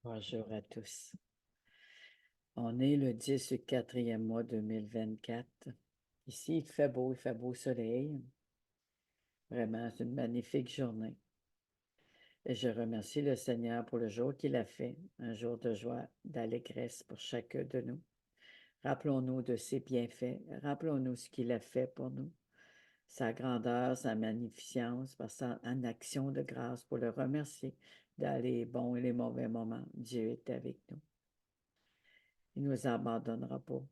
Bonjour à tous. On est le 10 du quatrième mois 2024. Ici, il fait beau soleil. Vraiment, c'est une magnifique journée. Et je remercie le Seigneur pour le jour qu'il a fait, un jour de joie, d'allégresse pour chacun de nous. Rappelons-nous de ses bienfaits. Rappelons-nous ce qu'il a fait pour nous, sa grandeur, sa magnificence, par sa en action de grâce pour le remercier dans les bons et les mauvais moments. Dieu est avec nous. Il ne nous abandonnera pas.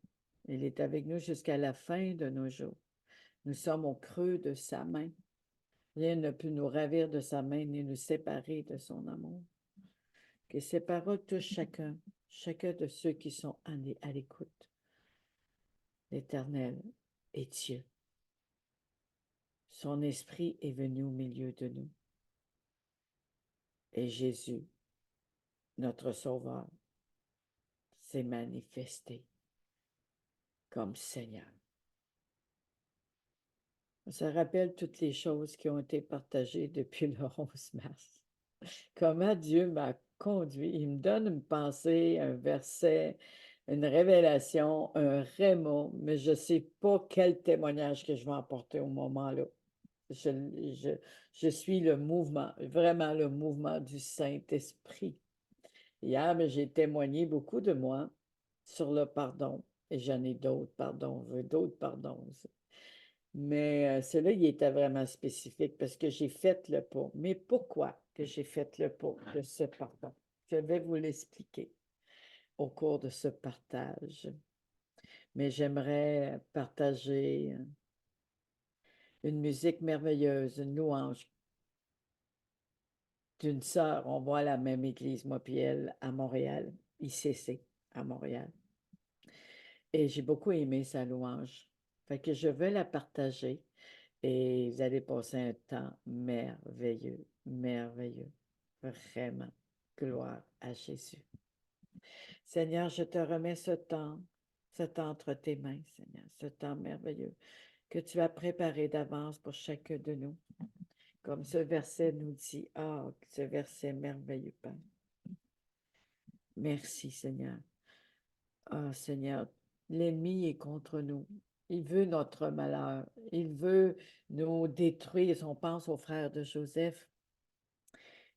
Il est avec nous jusqu'à la fin de nos jours. Nous sommes au creux de sa main. Rien ne peut nous ravir de sa main ni nous séparer de son amour. Que ces paroles touchent chacun de ceux qui sont à l'écoute. L'Éternel est Dieu. Son esprit est venu au milieu de nous. Et Jésus, notre Sauveur, s'est manifesté comme Seigneur. Ça rappelle toutes les choses qui ont été partagées depuis le 11 mars. Comment Dieu m'a conduit. Il me donne une pensée, un verset, une révélation, un rémot, mais je ne sais pas quel témoignage que je vais emporter au moment-là. Je, je, je suis le mouvement, vraiment le mouvement du Saint-Esprit. Hier, j'ai témoigné beaucoup de moi sur le pardon. Et j'en ai d'autres pardons, je veux d'autres pardons aussi. Mais celui-là, il était vraiment spécifique parce que j'ai fait le pas. Mais pourquoi que j'ai fait le pas de ce pardon? Je vais vous l'expliquer au cours de ce partage. Mais j'aimerais partager une musique merveilleuse, une louange d'une sœur. On voit la même église, moi puis elle, à Montréal, ICC, à Montréal. Et j'ai beaucoup aimé sa louange. Fait que je veux la partager. Et vous allez passer un temps merveilleux, merveilleux. Vraiment. Gloire à Jésus. Seigneur, je te remets ce temps entre tes mains, Seigneur, ce temps merveilleux que tu as préparé d'avance pour chacun de nous. Comme ce verset nous dit, ce verset merveilleux, Père. Merci, Seigneur. Seigneur, l'ennemi est contre nous. Il veut notre malheur. Il veut nous détruire. On pense aux frères de Joseph.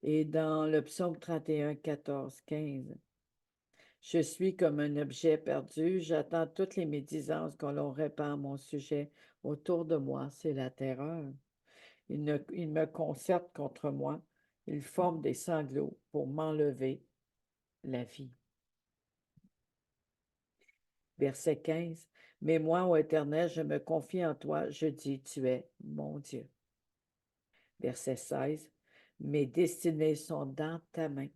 Et dans le psaume 31, 14, 15, je suis comme un objet perdu. J'attends toutes les médisances qu'on l'on répand à mon sujet. Autour de moi, c'est la terreur. Il me concerte contre moi. Il forme des sanglots pour m'enlever la vie. Verset 15. Mais moi, ô Éternel, je me confie en toi. Je dis, tu es mon Dieu. Verset 16. Mes destinées sont dans ta main.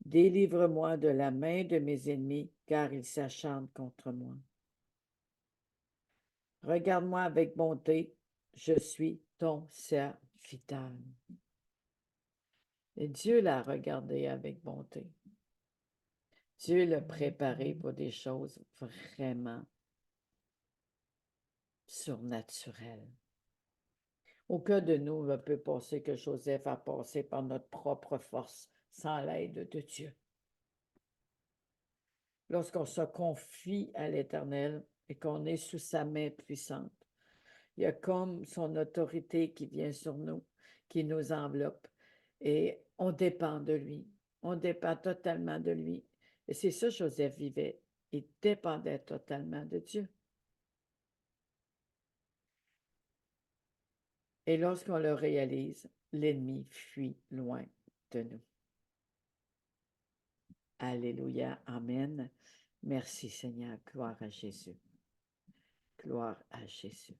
Délivre-moi de la main de mes ennemis, car ils s'acharnent contre moi. Regarde-moi avec bonté, je suis ton serviteur. Et Dieu l'a regardé avec bonté. Dieu l'a préparé pour des choses vraiment surnaturelles. Aucun de nous ne peut penser que Joseph a passé par notre propre force sans l'aide de Dieu. Lorsqu'on se confie à l'Éternel et qu'on est sous sa main puissante, il y a comme son autorité qui vient sur nous, qui nous enveloppe. Et on dépend de lui. On dépend totalement de lui. Et c'est ça, Joseph vivait. Il dépendait totalement de Dieu. Et lorsqu'on le réalise, l'ennemi fuit loin de nous. Alléluia. Amen. Merci Seigneur. Gloire à Jésus. Gloire à Jésus.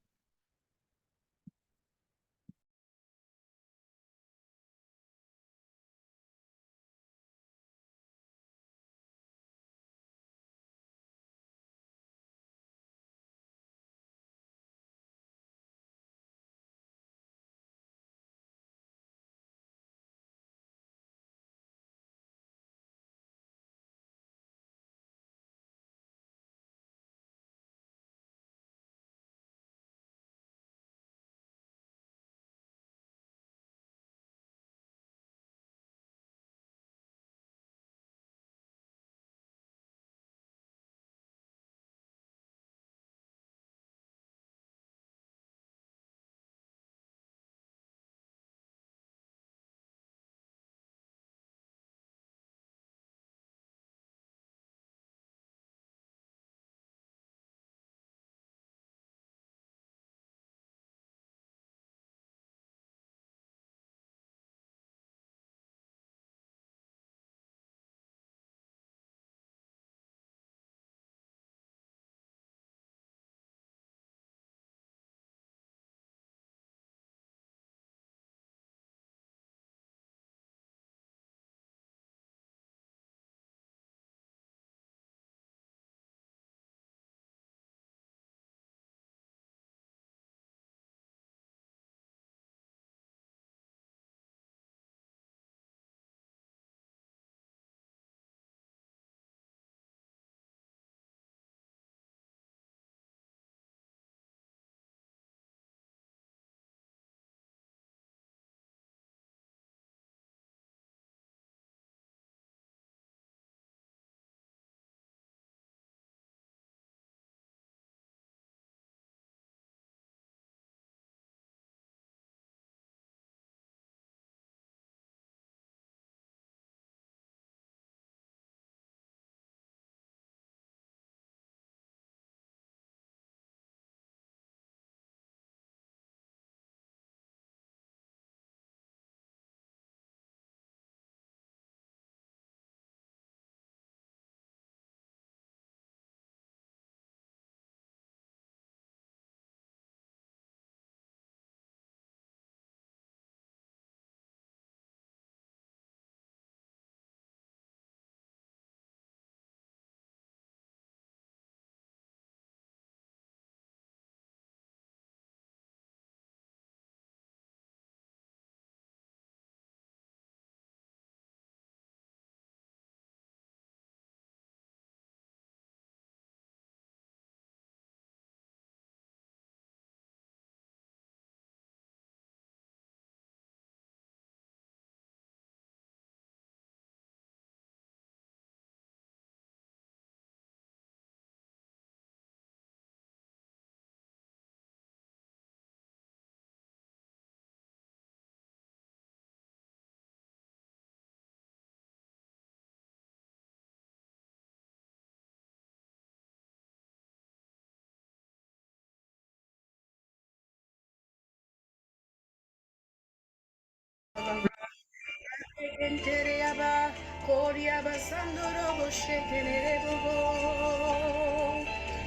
Entereaba, Koriaba, Sandoro, Shekenebo.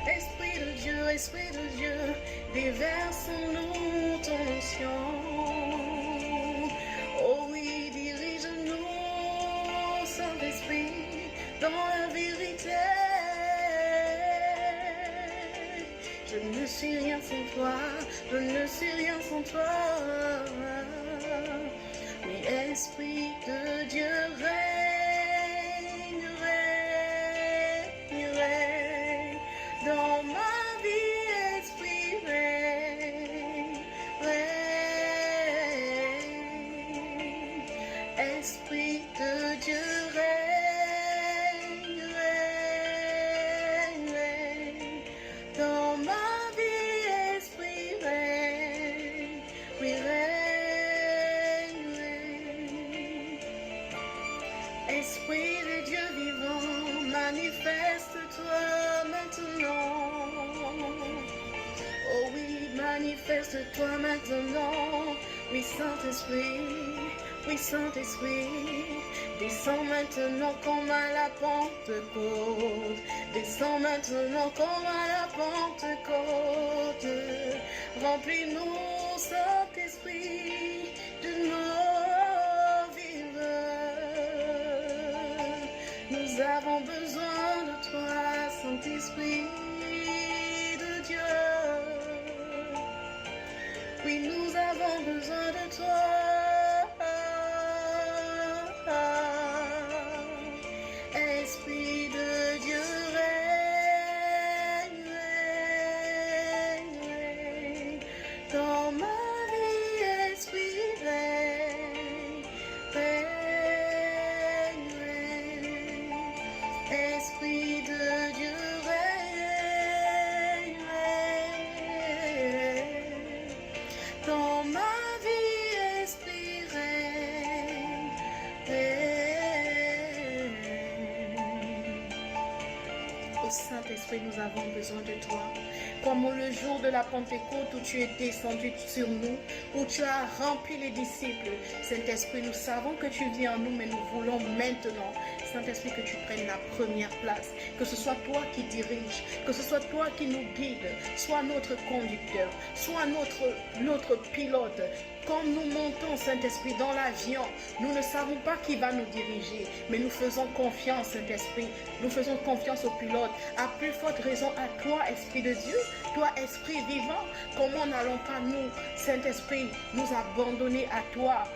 Esprit de Dieu, déverse en nous ton onction. Oh oui, dirige-nous, Saint-Esprit, dans la vérité. Je ne suis rien sans toi, je ne suis rien sans toi. Oui, Esprit de Dieu, règne, règne, règne dans ma vie, Esprit, règne, règne. Esprit de Dieu, règne, règne, règne dans ma vie, Esprit, règne, oui, règne, règne. Esprit de Dieu vivant, manifeste-toi maintenant. Oh oui, manifeste-toi maintenant. Oui, Saint-Esprit, oui, Saint-Esprit, descends maintenant comme à la Pentecôte. Descends maintenant comme à la Pentecôte. Remplis-nous, Saint-Esprit, de nos viveurs. Nous avons besoin de toi, Saint-Esprit de Dieu. Oui, nous avons besoin de toi. Esprit de Dieu, règne, règne, règne dans ma vie, Esprit, règne, règne, règne. Esprit de Dieu, règne, règne dans ma vie, Esprit, règne, règne. Oh Saint-Esprit, nous avons besoin de toi. Comme le jour de la Pentecôte où tu es descendu sur nous, où tu as rempli les disciples. Saint-Esprit, nous savons que tu viens en nous, mais nous voulons maintenant, Saint-Esprit, que tu prennes la première place. Que ce soit toi qui dirige, que ce soit toi qui nous guide, sois notre conducteur, sois notre pilote. Quand nous montons, Saint-Esprit, dans l'avion, nous ne savons pas qui va nous diriger, mais nous faisons confiance, Saint-Esprit. Nous faisons confiance au pilote. À plus forte raison à toi, Esprit de Dieu, toi, Esprit vivant. Comment n'allons pas nous, Saint-Esprit, nous abandonner à toi,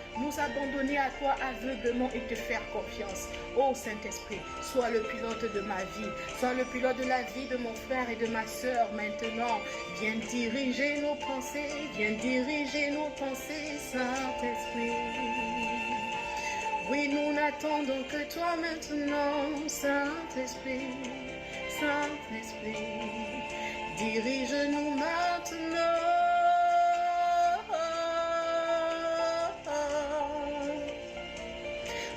aveuglement et te faire confiance. Oh Saint-Esprit, sois le pilote de ma vie, sois le pilote de la vie de mon frère et de ma soeur maintenant. Viens diriger nos pensées, Saint-Esprit. Oui, nous n'attendons que toi maintenant, Saint-Esprit, Saint-Esprit. Dirige-nous maintenant.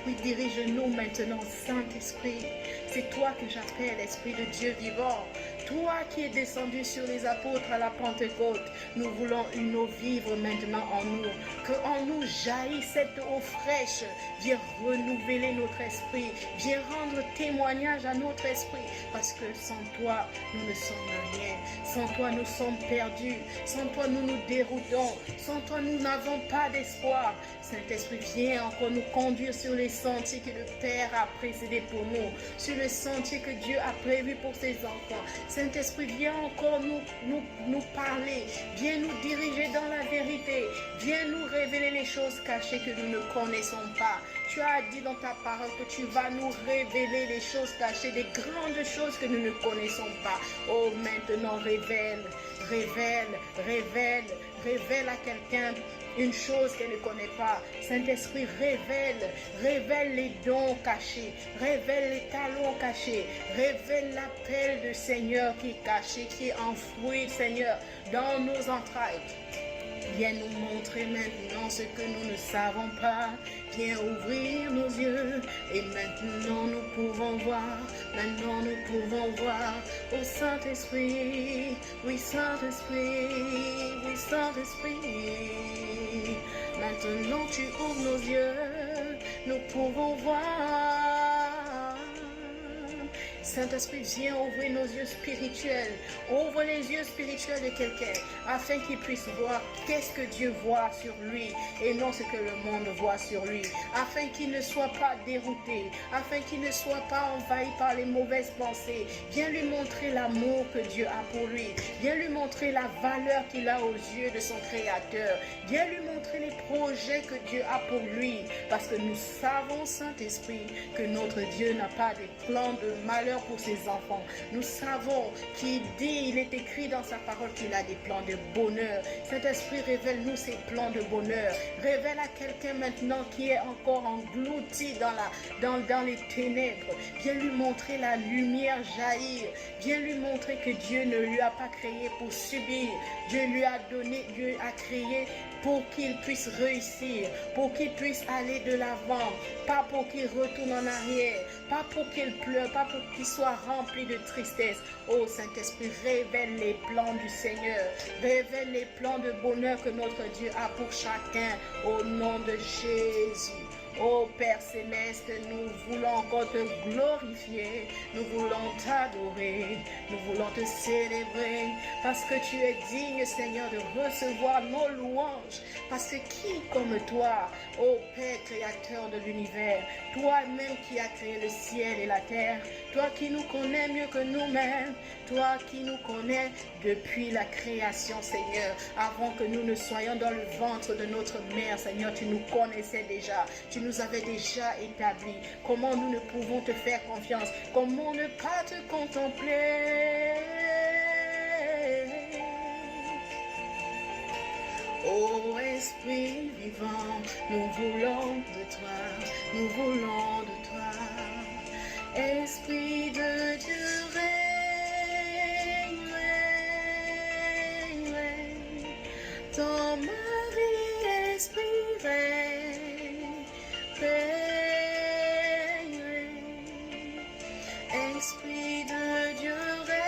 Oui, dirige-nous maintenant, Saint-Esprit. C'est toi que j'appelle, Esprit de Dieu vivant. Toi qui es descendu sur les apôtres à la Pentecôte, nous voulons une eau vivre maintenant en nous. Que en nous jaillisse cette eau fraîche. Viens renouveler notre esprit. Viens rendre témoignage à notre esprit. Parce que sans toi, nous ne sommes rien. Sans toi, nous sommes perdus. Sans toi, nous nous déroutons. Sans toi, nous n'avons pas d'espoir. Saint-Esprit, viens encore nous conduire sur les sentiers que le Père a précédés pour nous. Sur le sentier que Dieu a prévu pour ses enfants. Saint-Esprit, viens encore nous parler. Viens nous diriger dans la vérité. Viens nous révéler les choses cachées que nous ne connaissons pas. Tu as dit dans ta parole que tu vas nous révéler les choses cachées, des grandes choses que nous ne connaissons pas. Oh, maintenant, révèle à quelqu'un une chose qu'elle ne connaît pas. Saint-Esprit, révèle les dons cachés, révèle les talents cachés, révèle l'appel du Seigneur qui est caché, qui est enfoui, Seigneur, dans nos entrailles. Viens nous montrer maintenant ce que nous ne savons pas. Viens ouvrir nos yeux et maintenant nous pouvons voir. Maintenant nous pouvons voir. Oh Saint-Esprit, oui Saint-Esprit, oui Saint-Esprit. Maintenant tu ouvres nos yeux. nous pouvons voir. Saint-Esprit, viens ouvrir nos yeux spirituels. Ouvre les yeux spirituels de quelqu'un afin qu'il puisse voir qu'est-ce que Dieu voit sur lui et non ce que le monde voit sur lui. Afin qu'il ne soit pas dérouté, afin qu'il ne soit pas envahi par les mauvaises pensées. Viens lui montrer l'amour que Dieu a pour lui. Viens lui montrer la valeur qu'il a aux yeux de son Créateur. Viens lui montrer les projets que Dieu a pour lui. Parce que nous savons, Saint-Esprit, que notre Dieu n'a pas de plans de malheur pour ses enfants. Nous savons qu'il dit, il est écrit dans sa parole qu'il a des plans de bonheur. Saint-Esprit, révèle-nous ces plans de bonheur. Révèle à quelqu'un maintenant qui est encore englouti dans les ténèbres. Viens lui montrer la lumière jaillir. Viens lui montrer que Dieu ne lui a pas créé pour subir. Dieu lui a donné, Dieu a créé pour qu'il puisse réussir, pour qu'il puisse aller de l'avant, pas pour qu'il retourne en arrière, pas pour qu'il pleure, pas pour qu'il soit rempli de tristesse. Oh Saint-Esprit, révèle les plans du Seigneur, révèle les plans de bonheur que notre Dieu a pour chacun, au nom de Jésus. Oh Père Céleste, nous voulons encore te glorifier, nous voulons t'adorer, nous voulons te célébrer, parce que tu es digne, Seigneur, de recevoir nos louanges, parce que qui comme toi, ô Père créateur de l'univers, toi-même qui as créé le ciel et la terre, toi qui nous connais mieux que nous-mêmes, toi qui nous connais depuis la création, Seigneur, avant que nous ne soyons dans le ventre de notre mère, Seigneur, tu nous connaissais déjà, tu nous avais déjà établis. Comment nous ne pouvons te faire confiance? Comment ne pas te contempler? Ô Esprit vivant, nous voulons de toi, nous voulons de toi. Esprit de Dieu, règne, règne, règne. Dans ma vie, Esprit, règne, règne, règne. Esprit de Dieu, règne.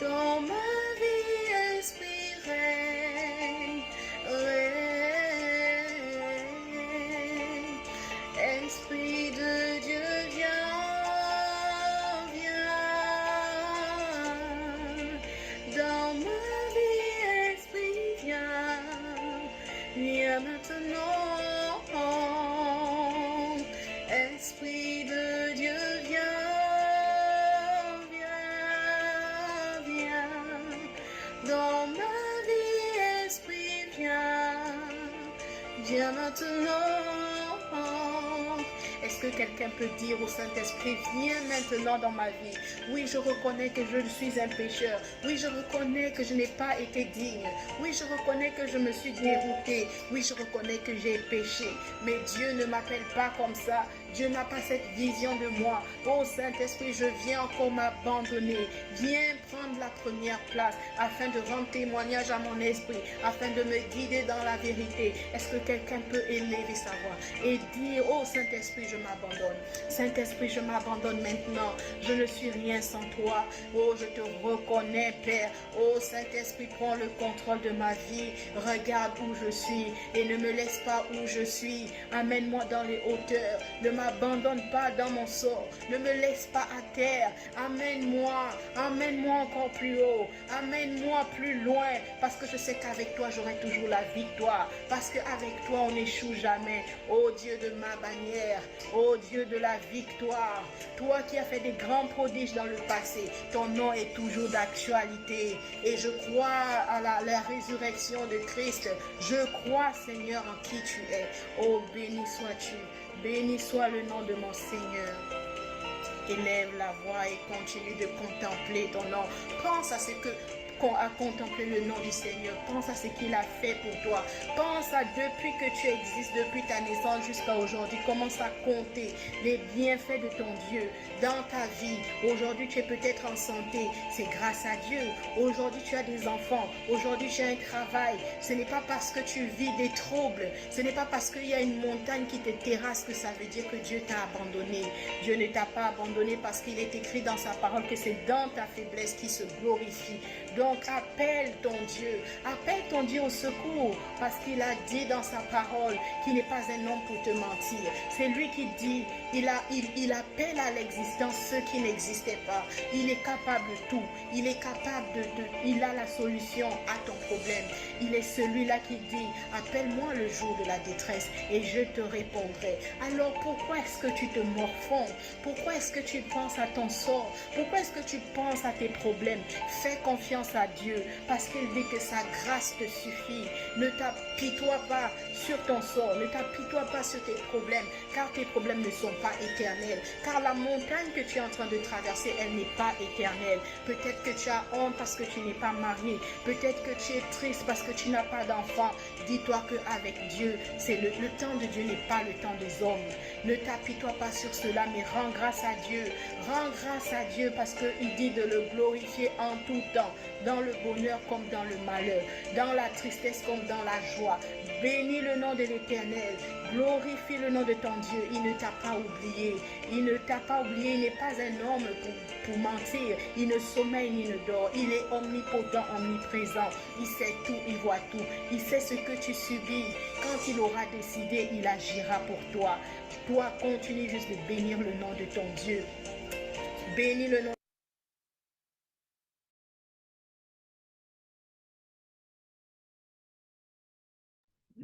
Dans ma vie, Esprit, règne, règne. Esprit de Dieu, viens, viens. Dans ma vie, Esprit, viens, viens maintenant. Esprit de Dieu, viens, viens, viens. Dans ma vie, Esprit, viens, viens maintenant. Est-ce que quelqu'un peut dire au Saint-Esprit, viens maintenant dans ma vie? Oui, je reconnais que je suis un pécheur. Oui, je reconnais que je n'ai pas été digne. Oui, je reconnais que je me suis dérouté. Oui, je reconnais que j'ai péché. Mais Dieu ne m'appelle pas comme ça. Dieu n'a pas cette vision de moi. Oh Saint-Esprit, je viens encore m'abandonner. Viens prendre la première place afin de rendre témoignage à mon esprit, afin de me guider dans la vérité. Est-ce que quelqu'un peut élever sa voix et dire, oh Saint-Esprit, je m'abandonne. Saint-Esprit, je m'abandonne maintenant. Je ne suis rien sans toi. Oh, je te reconnais, Père. Oh Saint-Esprit, prends le contrôle de ma vie. Regarde où je suis et ne me laisse pas où je suis. Amène-moi dans les hauteurs. Ne m'abandonne pas dans mon sort. Ne me laisse pas à terre. Amène-moi. Amène-moi encore plus haut. Amène-moi plus loin. Parce que je sais qu'avec toi, j'aurai toujours la victoire. Parce qu'avec toi, on n'échoue jamais. Oh Dieu de ma bannière. Oh Dieu de la victoire. Toi qui as fait des grands prodiges dans le passé. Ton nom est toujours d'actualité. Et je crois à la résurrection de Christ. Je crois, Seigneur, en qui tu es. Oh, béni sois-tu. Béni soit le nom de mon Seigneur. Élève la voix et continue de contempler ton nom. Pense à ce que à contempler le nom du Seigneur. Pense à ce qu'il a fait pour toi. Pense à depuis que tu existes, depuis ta naissance jusqu'à aujourd'hui. Commence à compter les bienfaits de ton Dieu dans ta vie. Aujourd'hui, tu es peut-être en santé. C'est grâce à Dieu. Aujourd'hui, tu as des enfants. Aujourd'hui, tu as un travail. Ce n'est pas parce que tu vis des troubles. Ce n'est pas parce qu'il y a une montagne qui te terrasse que ça veut dire que Dieu t'a abandonné. Dieu ne t'a pas abandonné parce qu'il est écrit dans sa parole que c'est dans ta faiblesse qu'il se glorifie. Donc appelle ton Dieu au secours, parce qu'il a dit dans sa parole qu'il n'est pas un homme pour te mentir. C'est lui qui dit, il appelle à l'existence ceux qui n'existaient pas. Il est capable de tout. Il est capable il a la solution à ton problème. Il est celui-là qui dit, appelle-moi le jour de la détresse et je te répondrai. Alors pourquoi est-ce que tu te morfonds? Pourquoi est-ce que tu penses à ton sort? Pourquoi est-ce que tu penses à tes problèmes? Fais confiance à Dieu, parce qu'il dit que sa grâce te suffit. Ne t'apitoie pas sur ton sort, ne t'apitoie pas sur tes problèmes, car tes problèmes ne sont pas éternels. Car la montagne que tu es en train de traverser, elle n'est pas éternelle. Peut-être que tu as honte parce que tu n'es pas marié. Peut-être que tu es triste parce que tu n'as pas d'enfant. Dis-toi qu'avec Dieu, le temps de Dieu n'est pas le temps des hommes. Ne t'apitoie pas sur cela, mais rends grâce à Dieu. Rends grâce à Dieu parce qu'il dit de le glorifier en tout temps, dans le bonheur comme dans le malheur, dans la tristesse comme dans la joie. Bénis le nom de l'Éternel. Glorifie le nom de ton Dieu. Il ne t'a pas oublié. Il ne t'a pas oublié. Il n'est pas un homme pour mentir. Il ne sommeille ni ne dort. Il est omnipotent, omniprésent. Il sait tout, il voit tout. Il sait ce que tu subis. Quand il aura décidé, il agira pour toi. Toi, continue juste de bénir le nom de ton Dieu. Bénis le nom.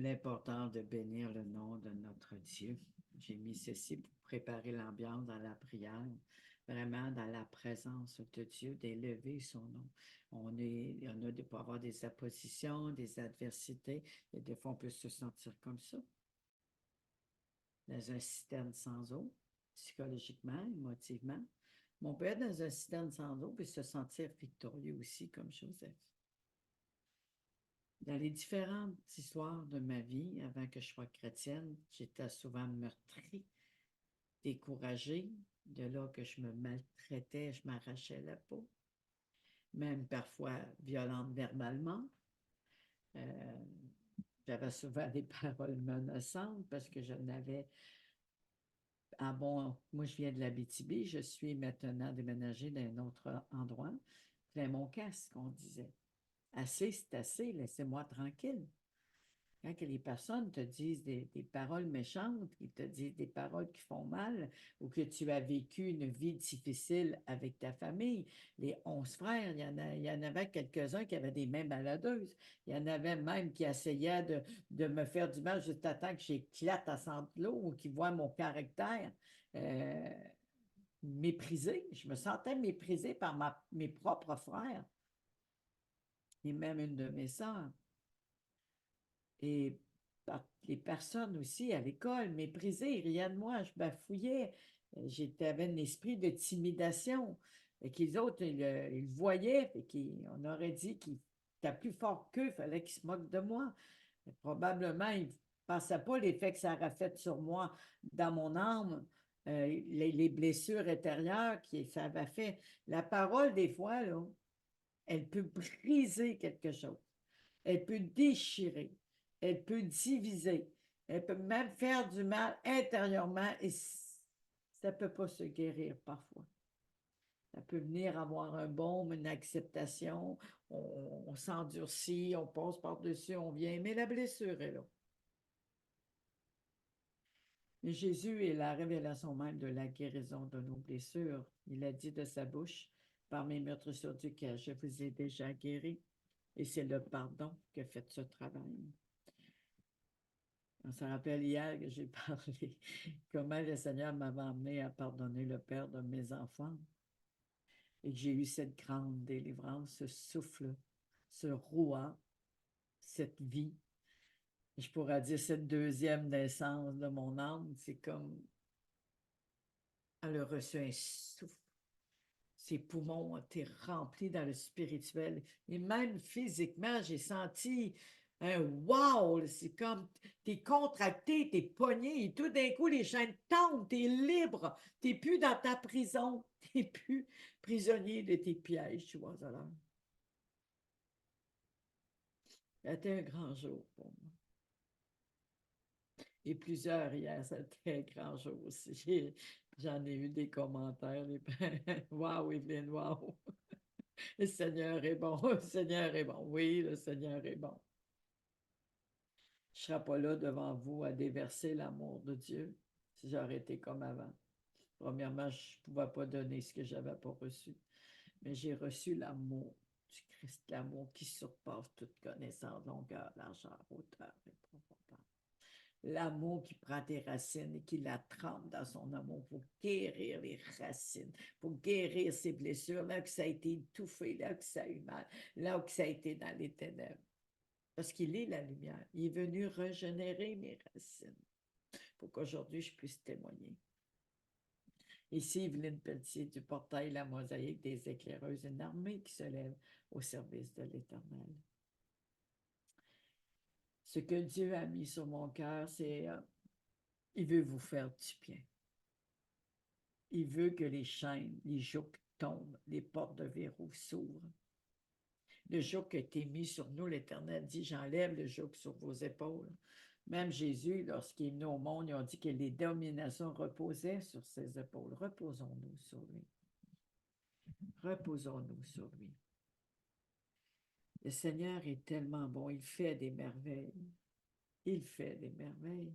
L'importance de bénir le nom de notre Dieu. J'ai mis ceci pour préparer l'ambiance dans la prière, vraiment dans la présence de Dieu, d'élever son nom. On peut avoir des oppositions, des adversités, et des fois on peut se sentir comme ça, dans un citerne sans eau, psychologiquement, émotivement. Mais on peut être dans un citerne sans eau et se sentir victorieux aussi, comme Joseph. Dans les différentes histoires de ma vie, avant que je sois chrétienne, j'étais souvent meurtrie, découragée. De là que je me maltraitais, je m'arrachais la peau. Même parfois violente verbalement. J'avais souvent des paroles menaçantes parce que je n'avais... Ah bon, moi je viens de l'Abitibi, je suis maintenant déménagée d'un autre endroit. Plein mon casque, on disait. Assez, c'est assez, laissez-moi tranquille. Quand que les personnes te disent des paroles méchantes, qui te disent des paroles qui font mal, ou que tu as vécu une vie difficile avec ta famille, les 11 frères, il y en avait quelques-uns qui avaient des mains baladeuses. Il y en avait même qui essayaient de me faire du mal juste à temps que j'éclate à sanglots ou qui voient mon caractère méprisé. Je me sentais méprisée par mes propres frères et même une de mes sœurs. Et les personnes aussi à l'école méprisées, riaient de moi, je bafouillais. J'avais un esprit de timidation. Et qu'ils autres, ils voyaient, et on aurait dit qu'il était plus fort qu'eux, il fallait qu'ils se moquent de moi. Et probablement, ils ne pensaient pas l'effet que ça aurait fait sur moi dans mon âme, les blessures intérieures que ça avait fait. La parole, des fois, là, elle peut briser quelque chose. Elle peut déchirer, elle peut diviser, elle peut même faire du mal intérieurement et ça ne peut pas se guérir parfois. Ça peut venir avoir un baume, une acceptation, on s'endurcit, on passe par-dessus, on vient, mais la blessure est là. Et Jésus est la révélation même de la guérison de nos blessures. Il a dit de sa bouche, par mes meurtrissures du cœur, je vous ai déjà guéri. Et c'est le pardon qui a fait ce travail. On se rappelle hier que j'ai parlé comment le Seigneur m'avait amené à pardonner le père de mes enfants et que j'ai eu cette grande délivrance, ce souffle, ce roi, cette vie. Je pourrais dire cette deuxième naissance de mon âme, c'est comme elle a reçu un souffle. Ses poumons ont été remplis dans le spirituel. Et même physiquement, j'ai senti un wow! C'est comme t'es contracté, t'es pogné, et tout d'un coup, les chaînes tombent, t'es libre, t'es plus dans ta prison, t'es plus prisonnier de tes pièges, tu vois, alors. C'était un grand jour pour moi. Et plusieurs hier, c'était un grand jour aussi. J'en ai eu des commentaires. Waouh, Evelyne, waouh! Le Seigneur est bon, le Seigneur est bon. Oui, le Seigneur est bon. Je ne serai pas là devant vous à déverser l'amour de Dieu si j'aurais été comme avant. Premièrement, je ne pouvais pas donner ce que je n'avais pas reçu, mais j'ai reçu l'amour du Christ, l'amour qui surpasse toute connaissance, longueur, largeur, hauteur et profondeur. L'amour qui prend des racines et qui la trempe dans son amour pour guérir les racines, pour guérir ses blessures, là où ça a été étouffé, là où ça a eu mal, là où ça a été dans les ténèbres. Parce qu'il est la lumière. Il est venu régénérer mes racines pour qu'aujourd'hui je puisse témoigner. Ici, Evelyne Pelletier du portail La Mosaïque des éclaireuses, une armée qui se lève au service de l'Éternel. Ce que Dieu a mis sur mon cœur, c'est il veut vous faire du bien. Il veut que les chaînes, les jougs tombent, les portes de verrou s'ouvrent. Le joug qui a été mis sur nous, l'Éternel dit, j'enlève le joug sur vos épaules. Même Jésus, lorsqu'il est venu au monde, il a dit que les dominations reposaient sur ses épaules. Reposons-nous sur lui. Reposons-nous sur lui. Le Seigneur est tellement bon, il fait des merveilles. Il fait des merveilles.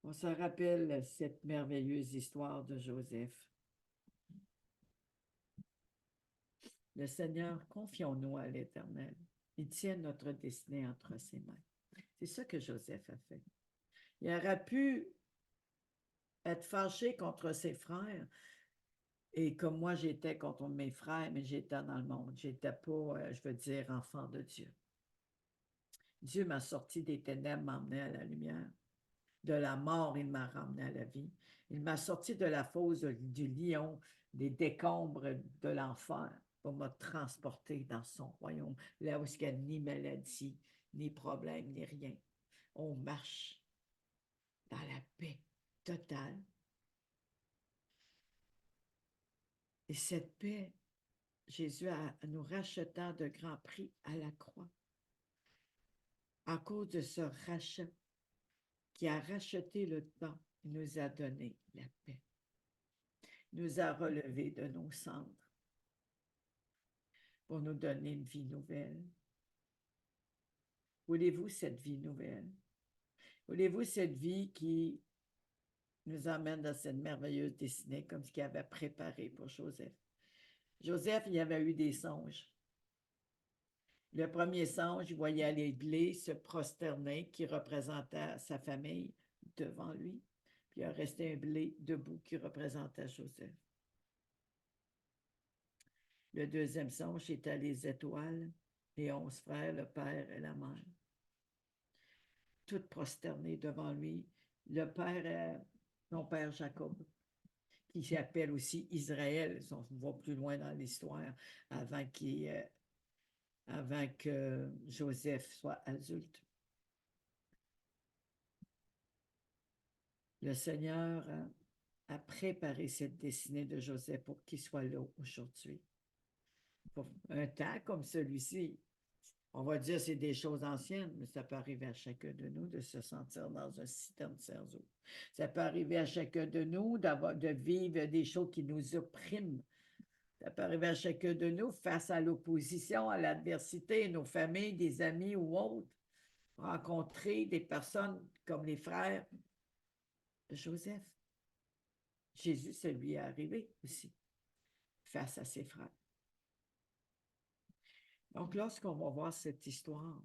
On se rappelle cette merveilleuse histoire de Joseph. Le Seigneur, confions-nous à l'Éternel. Il tient notre destinée entre ses mains. C'est ça que Joseph a fait. Il aurait pu être fâché contre ses frères, et comme moi j'étais contre mes frères, mais j'étais dans le monde. J'étais pas, je veux dire, enfant de Dieu. Dieu m'a sorti des ténèbres, m'a emmené à la lumière. De la mort, il m'a ramené à la vie. Il m'a sorti de la fosse du lion, des décombres de l'enfer, pour me transporter dans son royaume, là où il n'y a ni maladie, ni problème, ni rien. On marche dans la paix totale. Et cette paix, Jésus nous rachetant de grand prix à la croix. À cause de ce rachat qui a racheté le temps, il nous a donné la paix. Il nous a relevés de nos cendres pour nous donner une vie nouvelle. Voulez-vous cette vie nouvelle? Voulez-vous cette vie qui nous emmène dans cette merveilleuse destinée comme ce qu'il avait préparé pour Joseph? Joseph, il avait eu des songes. Le premier songe, il voyait les blés se prosterner qui représentait sa famille devant lui. Puis il a resté un blé debout qui représentait Joseph. Le deuxième songe, c'était les étoiles, les 11 frères, le père et la mère. Toutes prosternées devant lui. Le père, son père Jacob, qui s'appelle aussi Israël. On va plus loin dans l'histoire avant que Joseph soit adulte. Le Seigneur a préparé cette destinée de Joseph pour qu'il soit là aujourd'hui. Pour un temps comme celui-ci, on va dire que c'est des choses anciennes, mais ça peut arriver à chacun de nous de se sentir dans un citerne cerveau. Ça peut arriver à chacun de nous de vivre des choses qui nous oppriment. Ça peut arriver à chacun de nous face à l'opposition, à l'adversité, nos familles, des amis ou autres. Rencontrer des personnes comme les frères de Joseph. Jésus, ça lui est arrivé aussi face à ses frères. Donc, lorsqu'on va voir cette histoire,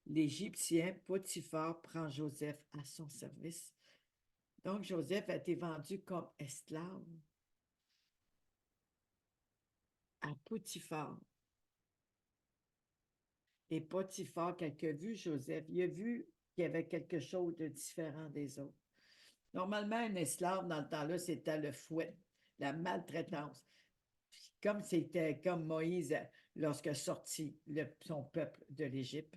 l'Égyptien Potiphar prend Joseph à son service. Donc, Joseph a été vendu comme esclave à Potiphar. Et Potiphar, quand il a vu Joseph, il a vu qu'il y avait quelque chose de différent des autres. Normalement, un esclave, dans le temps-là, c'était le fouet, la maltraitance. Comme c'était comme Moïse lorsqu'il a sorti son peuple de l'Égypte.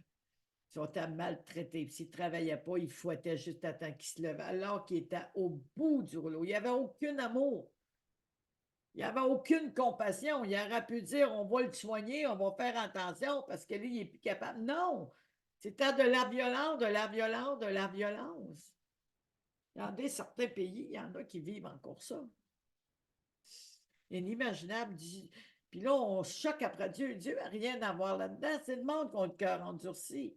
Ils sont maltraités. S'il ne travaillait pas, il fouettait juste à temps qu'il se levait, alors qu'il était au bout du rouleau. Il n'y avait aucun amour. Il n'y avait aucune compassion. Il aurait pu dire, on va le soigner, on va faire attention parce que lui, il n'est plus capable. Non! C'était de la violence, de la violence, de la violence. Dans certains pays, il y en a qui vivent encore ça. inimaginable. Puis là, on se choque après Dieu. Dieu n'a rien à voir là-dedans. C'est le monde qui a le cœur endurci.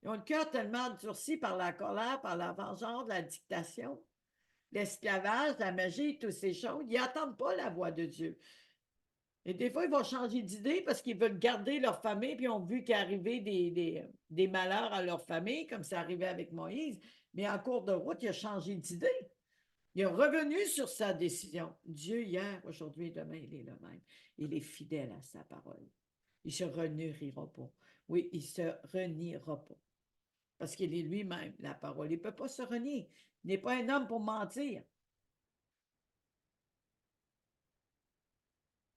Ils ont le cœur tellement endurci par la colère, par la vengeance, la dictation, l'esclavage, la magie, toutes ces choses. Ils n'attendent pas la voix de Dieu. Et des fois, ils vont changer d'idée parce qu'ils veulent garder leur famille, puis ils ont vu qu'arriver des malheurs à leur famille, comme ça arrivait avec Moïse. Mais en cours de route, il a changé d'idée. Il est revenu sur sa décision. Dieu, hier, aujourd'hui et demain, il est le même. Il est fidèle à sa parole. Il ne se reniera pas. Oui, il ne se reniera pas. Parce qu'il est lui-même, la parole. Il ne peut pas se renier. Il n'est pas un homme pour mentir.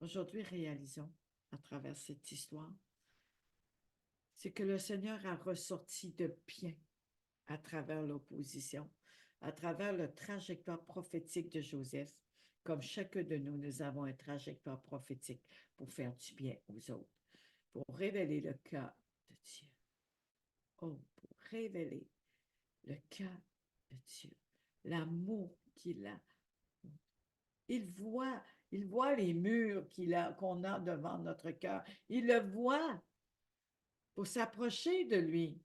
Aujourd'hui, réalisons à travers cette histoire, c'est que le Seigneur a ressorti de bien à travers l'opposition, à travers le trajectoire prophétique de Joseph. Comme chacun de nous, nous avons une trajectoire prophétique pour faire du bien aux autres, pour révéler le cœur de Dieu. Oh, pour révéler le cœur de Dieu, l'amour qu'il a. Il voit les murs qu'on a devant notre cœur. Il le voit pour s'approcher de lui.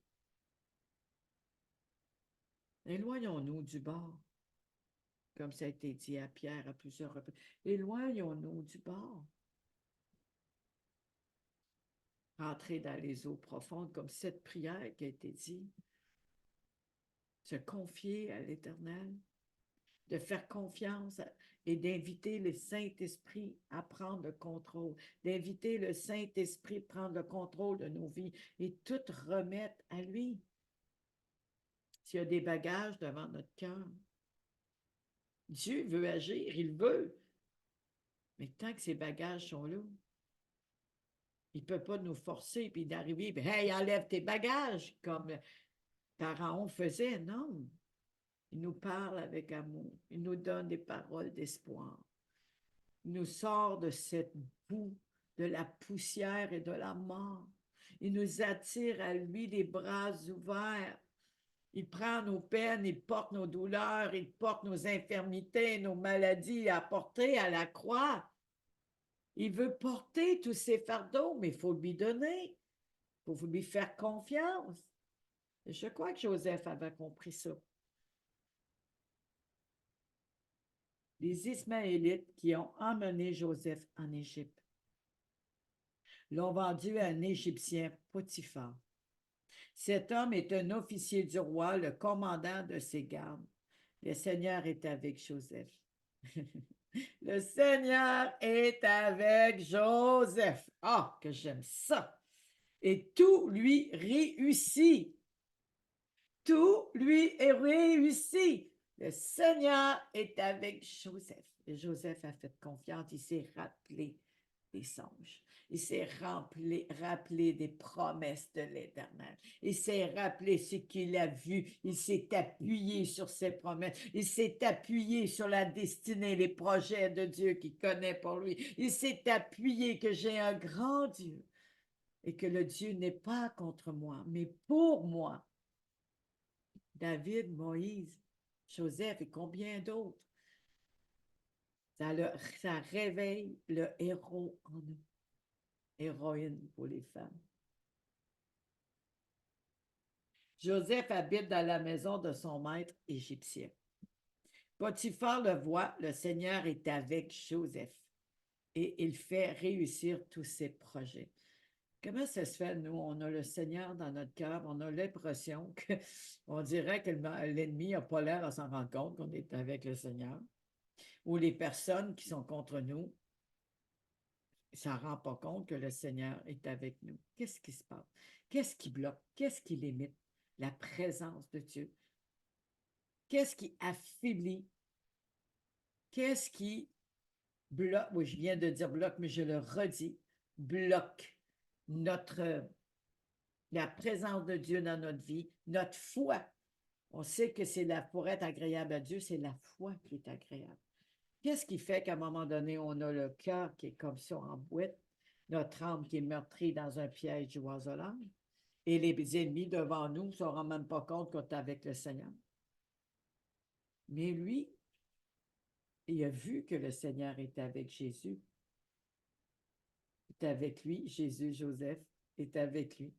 Éloignons-nous du bord, comme ça a été dit à Pierre à plusieurs reprises. Éloignons-nous du bord. Entrer dans les eaux profondes, comme cette prière qui a été dit. Se confier à l'Éternel, de faire confiance et d'inviter le Saint-Esprit à prendre le contrôle, d'inviter le Saint-Esprit à prendre le contrôle de nos vies et tout remettre à lui. S'il y a des bagages devant notre cœur, Dieu veut agir, il veut. Mais tant que ces bagages sont là, il ne peut pas nous forcer puis d'arriver, puis hey, enlève tes bagages, comme Pharaon faisait. Non. Il nous parle avec amour. Il nous donne des paroles d'espoir. Il nous sort de cette boue, de la poussière et de la mort. Il nous attire à lui les bras ouverts. Il prend nos peines, il porte nos douleurs, il porte nos infirmités, nos maladies à porter à la croix. Il veut porter tous ces fardeaux, mais il faut lui donner. Il faut lui faire confiance. Et je crois que Joseph avait compris ça. Les Ismaélites qui ont emmené Joseph en Égypte l'ont vendu à un Égyptien, Potiphar. Cet homme est un officier du roi, le commandant de ses gardes. Le Seigneur est avec Joseph. Le Seigneur est avec Joseph. Ah, que j'aime ça. Et tout lui réussit. Tout lui est réussi. Le Seigneur est avec Joseph. Et Joseph a fait confiance. Il s'est rappelé des songes. Il s'est rappelé des promesses de l'Éternel. Il s'est rappelé ce qu'il a vu. Il s'est appuyé sur ses promesses. Il s'est appuyé sur la destinée, les projets de Dieu qu'il connaît pour lui. Il s'est appuyé que j'ai un grand Dieu et que le Dieu n'est pas contre moi, mais pour moi. David, Moïse, Joseph et combien d'autres. Ça réveille le héros en nous. Héroïne pour les femmes. Joseph habite dans la maison de son maître égyptien. Potiphar le voit, le Seigneur est avec Joseph et il fait réussir tous ses projets. Comment ça se fait, nous, on a le Seigneur dans notre cœur, on a l'impression qu'on dirait que l'ennemi n'a pas l'air à s'en rendre compte qu'on est avec le Seigneur, ou les personnes qui sont contre nous ne s'en rendent pas compte que le Seigneur est avec nous. Qu'est-ce qui se passe? Qu'est-ce qui bloque? Qu'est-ce qui limite la présence de Dieu? Qu'est-ce qui affaiblit? Qu'est-ce qui bloque? Oui, je viens de dire bloque, mais je le redis, bloque la présence de Dieu dans notre vie, notre foi. On sait que pour être agréable à Dieu, c'est la foi qui est agréable. Qu'est-ce qui fait qu'à un moment donné, on a le cœur qui est comme ça en boîte, notre âme qui est meurtrie dans un piège du oiseau-langue, et les ennemis devant nous ne se rendent même pas compte qu'on est avec le Seigneur. Mais lui, il a vu que le Seigneur était avec Jésus. Était avec lui, Jésus, Joseph est avec lui.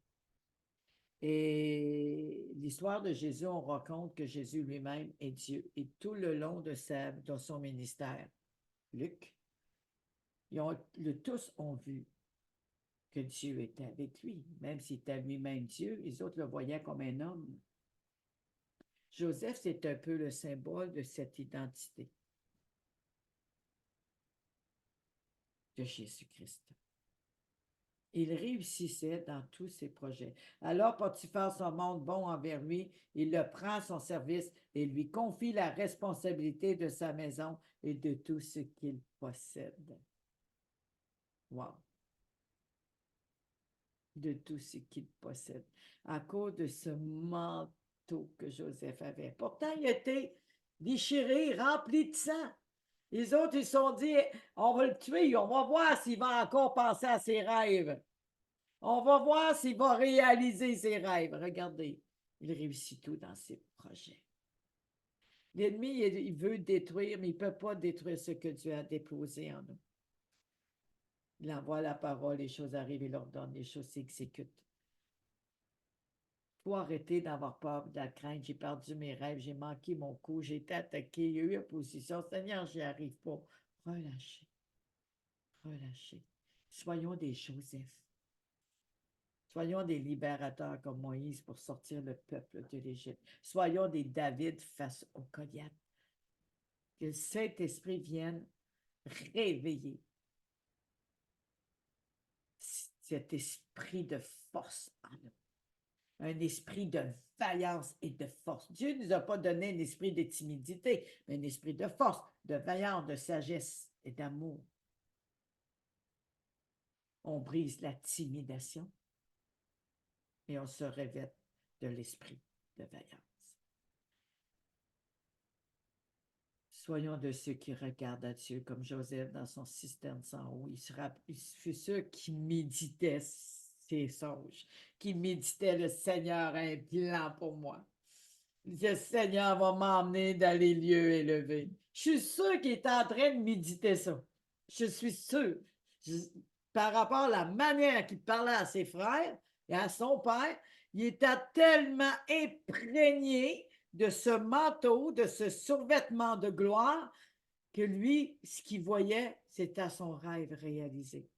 Et l'histoire de Jésus, on raconte que Jésus lui-même est Dieu. Et tout le long de son ministère, Luc, tous ont vu que Dieu était avec lui. Même s'il était lui-même Dieu, les autres le voyaient comme un homme. Joseph, c'est un peu le symbole de cette identité de Jésus-Christ. Il réussissait dans tous ses projets. Alors Potiphar se montre bon envers lui, il le prend à son service et lui confie la responsabilité de sa maison et de tout ce qu'il possède. Wow! De tout ce qu'il possède. À cause de ce manteau que Joseph avait. Pourtant, il était déchiré, rempli de sang. Les autres, ils se sont dit, on va le tuer, on va voir s'il va encore penser à ses rêves. On va voir s'il va réaliser ses rêves. Regardez, il réussit tout dans ses projets. L'ennemi, il veut détruire, mais il ne peut pas détruire ce que Dieu a déposé en nous. Il envoie la parole, les choses arrivent, il ordonne, les choses s'exécutent. Il faut arrêter d'avoir peur, de la crainte. J'ai perdu mes rêves, j'ai manqué mon coup, j'ai été attaqué, il y a eu opposition. Seigneur, j'y arrive pas. Relâchez. Relâchez. Soyons des Joseph. Soyons des libérateurs comme Moïse pour sortir le peuple de l'Égypte. Soyons des David face au Goliath. Que le Saint-Esprit vienne réveiller cet esprit de force en nous. Un esprit de vaillance et de force. Dieu ne nous a pas donné un esprit de timidité, mais un esprit de force, de vaillance, de sagesse et d'amour. On brise la timidation et on se revêt de l'esprit de vaillance. Soyons de ceux qui regardent à Dieu comme Joseph dans son cisterne sans eau. Il fut ceux qui méditaient ses songes, qui méditaient le Seigneur a un plan pour moi. Le Seigneur va m'emmener dans les lieux élevés. Je suis sûr qu'il est en train de méditer ça. Je suis sûr. Par rapport à la manière qu'il parlait à ses frères et à son père, il était tellement imprégné de ce manteau, de ce survêtement de gloire, que lui, ce qu'il voyait, c'était son rêve réalisé.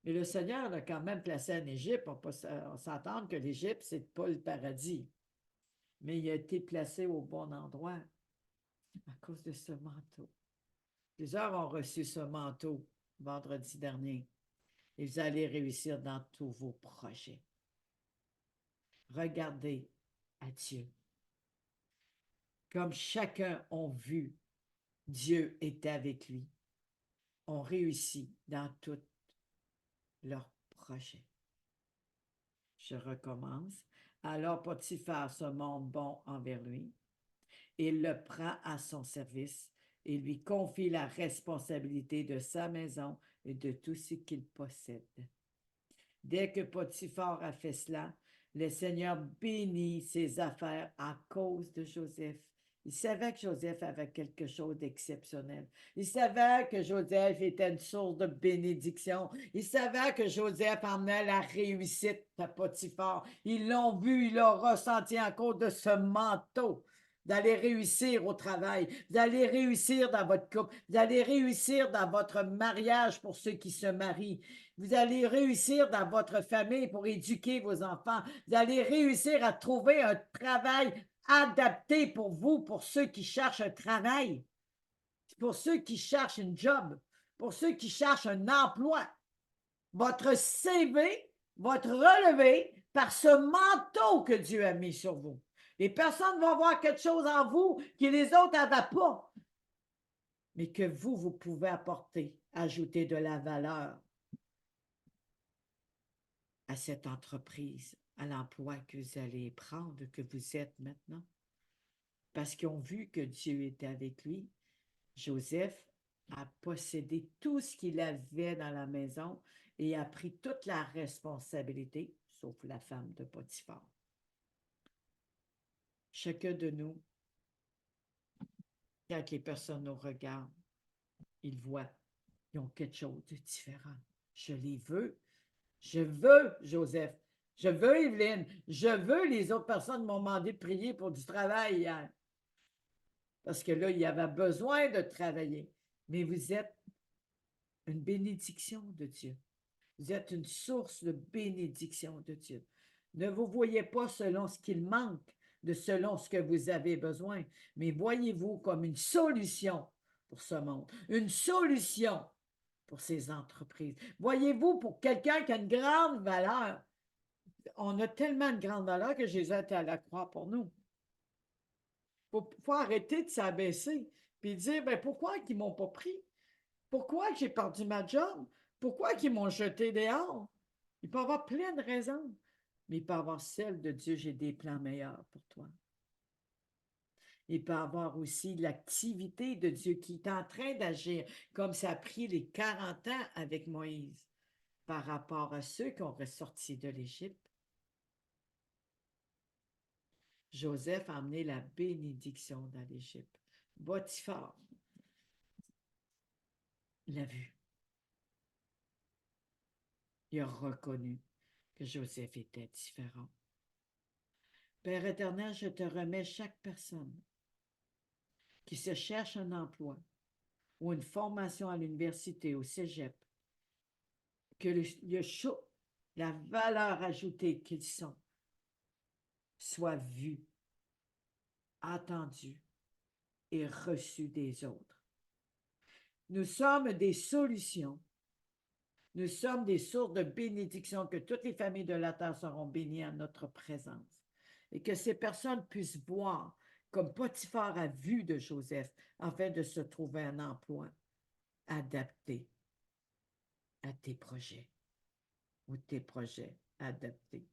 Mais le Seigneur l'a quand même placé en Égypte. On peut s'entendre que l'Égypte, ce n'est pas le paradis. Mais il a été placé au bon endroit à cause de ce manteau. Plusieurs ont reçu ce manteau vendredi dernier. Et vous allez réussir dans tous vos projets. Regardez à Dieu. Comme chacun a vu, Dieu était avec lui. On réussit dans tous leurs projets. Je recommence. Alors Potiphar se montre bon envers lui. Il le prend à son service et lui confie la responsabilité de sa maison et de tout ce qu'il possède. Dès que Potiphar a fait cela, le Seigneur bénit ses affaires à cause de Joseph. Il savait que Joseph avait quelque chose d'exceptionnel. Il savait que Joseph était une source de bénédiction. Il savait que Joseph emmenait la réussite à Potiphar. Ils l'ont vu, ils l'ont ressenti à cause de ce manteau. Vous allez réussir au travail, vous allez réussir dans votre couple, vous allez réussir dans votre mariage pour ceux qui se marient. Vous allez réussir dans votre famille pour éduquer vos enfants. Vous allez réussir à trouver un travail adapté pour vous, pour ceux qui cherchent un travail, pour ceux qui cherchent un job, pour ceux qui cherchent un emploi. Votre CV va être relevé par ce manteau que Dieu a mis sur vous. Les personnes vont voir quelque chose en vous que les autres n'avaient pas, mais que vous pouvez apporter, ajouter de la valeur à cette entreprise, à l'emploi que vous allez prendre, que vous êtes maintenant. Parce qu'ils ont vu que Dieu était avec lui. Joseph a possédé tout ce qu'il avait dans la maison et a pris toute la responsabilité, sauf la femme de Potiphar. Chacun de nous, quand les personnes nous regardent, ils voient, ils ont quelque chose de différent. Je les veux. Je veux, Joseph. Je veux, Evelyne. Je veux, les autres personnes m'ont demandé de prier pour du travail hier. Parce que là, il y avait besoin de travailler. Mais vous êtes une bénédiction de Dieu. Vous êtes une source de bénédiction de Dieu. Ne vous voyez pas selon ce qu'il manque, de selon ce que vous avez besoin, mais voyez-vous comme une solution pour ce monde, une solution pour ces entreprises. Voyez-vous pour quelqu'un qui a une grande valeur. On a tellement de grande valeur que Jésus était à la croix pour nous. Faut arrêter de s'abaisser puis dire, ben pourquoi ils ne m'ont pas pris? Pourquoi j'ai perdu ma job? Pourquoi ils m'ont jeté dehors? Il peut y avoir plein de raisons, mais il peut y avoir celle de Dieu, j'ai des plans meilleurs pour toi. Il peut y avoir aussi l'activité de Dieu qui est en train d'agir, comme ça a pris les 40 ans avec Moïse par rapport à ceux qui ont ressorti de l'Égypte. Joseph a amené la bénédiction dans l'Égypte. Potiphar l'a vu. Il a reconnu que Joseph était différent. Père éternel, je te remets chaque personne qui se cherche un emploi ou une formation à l'université, au cégep, que la valeur ajoutée qu'ils sont soit vue, entendue et reçue des autres. Nous sommes des solutions. Nous sommes des sources de bénédiction, que toutes les familles de la terre seront bénies en notre présence. Et que ces personnes puissent voir, comme Potiphar a vu de Joseph, afin de se trouver un emploi adapté à tes projets ou tes projets adaptés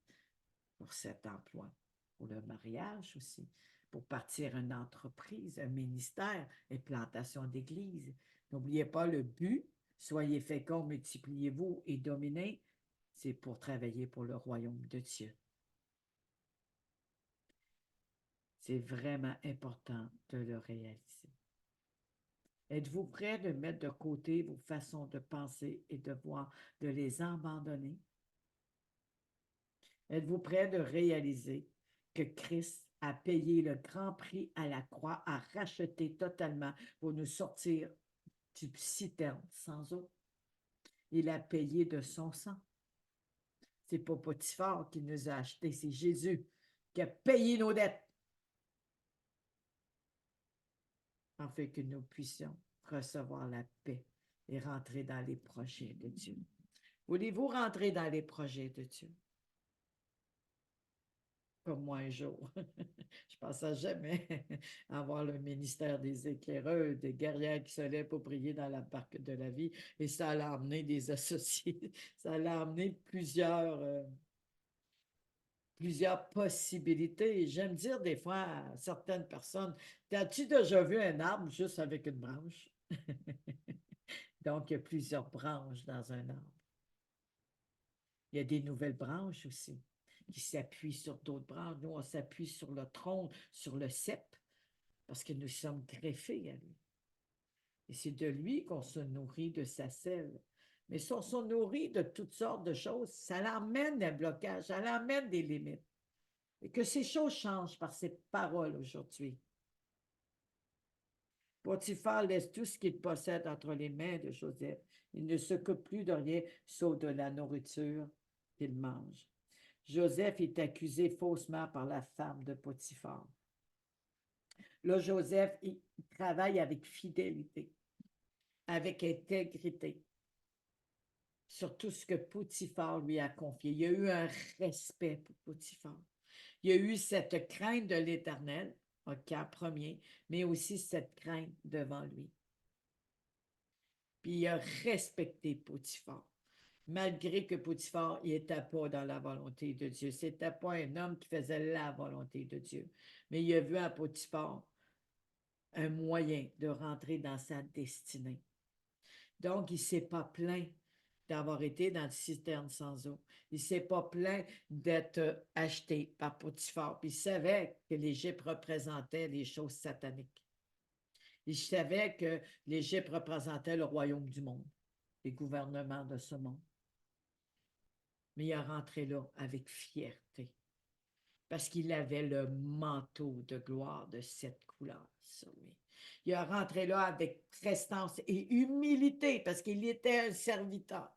pour cet emploi, pour le mariage aussi, pour partir une entreprise, un ministère, une plantation d'église. N'oubliez pas le but, soyez féconds, multipliez-vous et dominez, c'est pour travailler pour le royaume de Dieu. C'est vraiment important de le réaliser. Êtes-vous prêt de mettre de côté vos façons de penser et de voir, de les abandonner? Êtes-vous prêt de réaliser que Christ a payé le grand prix à la croix, a racheté totalement pour nous sortir du citerne sans eau? Il a payé de son sang. C'est pas Potiphar qui nous a achetés, c'est Jésus qui a payé nos dettes afin que nous puissions recevoir la paix et rentrer dans les projets de Dieu. Voulez-vous rentrer dans les projets de Dieu? Comme moi un jour. Je ne pensais jamais avoir le ministère des éclaireurs, des guerrières qui se lèvent pour prier dans la barque de la vie. Et ça allait amener des associés. Ça allait amener plusieurs possibilités. Et j'aime dire des fois à certaines personnes, as-tu déjà vu un arbre juste avec une branche? Donc, il y a plusieurs branches dans un arbre. Il y a des nouvelles branches aussi qui s'appuient sur d'autres branches. Nous, on s'appuie sur le tronc, sur le cep, parce que nous sommes greffés à lui. Et c'est de lui qu'on se nourrit, de sa sève. Mais si on se nourrit de toutes sortes de choses, ça l'emmène un blocage, ça l'emmène des limites. Et que ces choses changent par ces paroles aujourd'hui. Potiphar laisse tout ce qu'il possède entre les mains de Joseph. Il ne s'occupe plus de rien sauf de la nourriture qu'il mange. Joseph est accusé faussement par la femme de Potiphar. Là, Joseph, il travaille avec fidélité, avec intégrité, sur tout ce que Potiphar lui a confié. Il y a eu un respect pour Potiphar. Il y a eu cette crainte de l'Éternel, OK, en premier, mais aussi cette crainte devant lui. Puis il a respecté Potiphar, malgré que Potiphar n'était pas dans la volonté de Dieu. Ce n'était pas un homme qui faisait la volonté de Dieu. Mais il a vu à Potiphar un moyen de rentrer dans sa destinée. Donc, il ne s'est pas plaint d'avoir été dans le citerne sans eau. Il ne s'est pas plaint d'être acheté par Potiphar. Puis il savait que l'Égypte représentait les choses sataniques. Il savait que l'Égypte représentait le royaume du monde, les gouvernements de ce monde. Mais il est rentré là avec fierté, parce qu'il avait le manteau de gloire de cette couleur sur lui. Il est rentré là avec prestance et humilité, parce qu'il était un serviteur.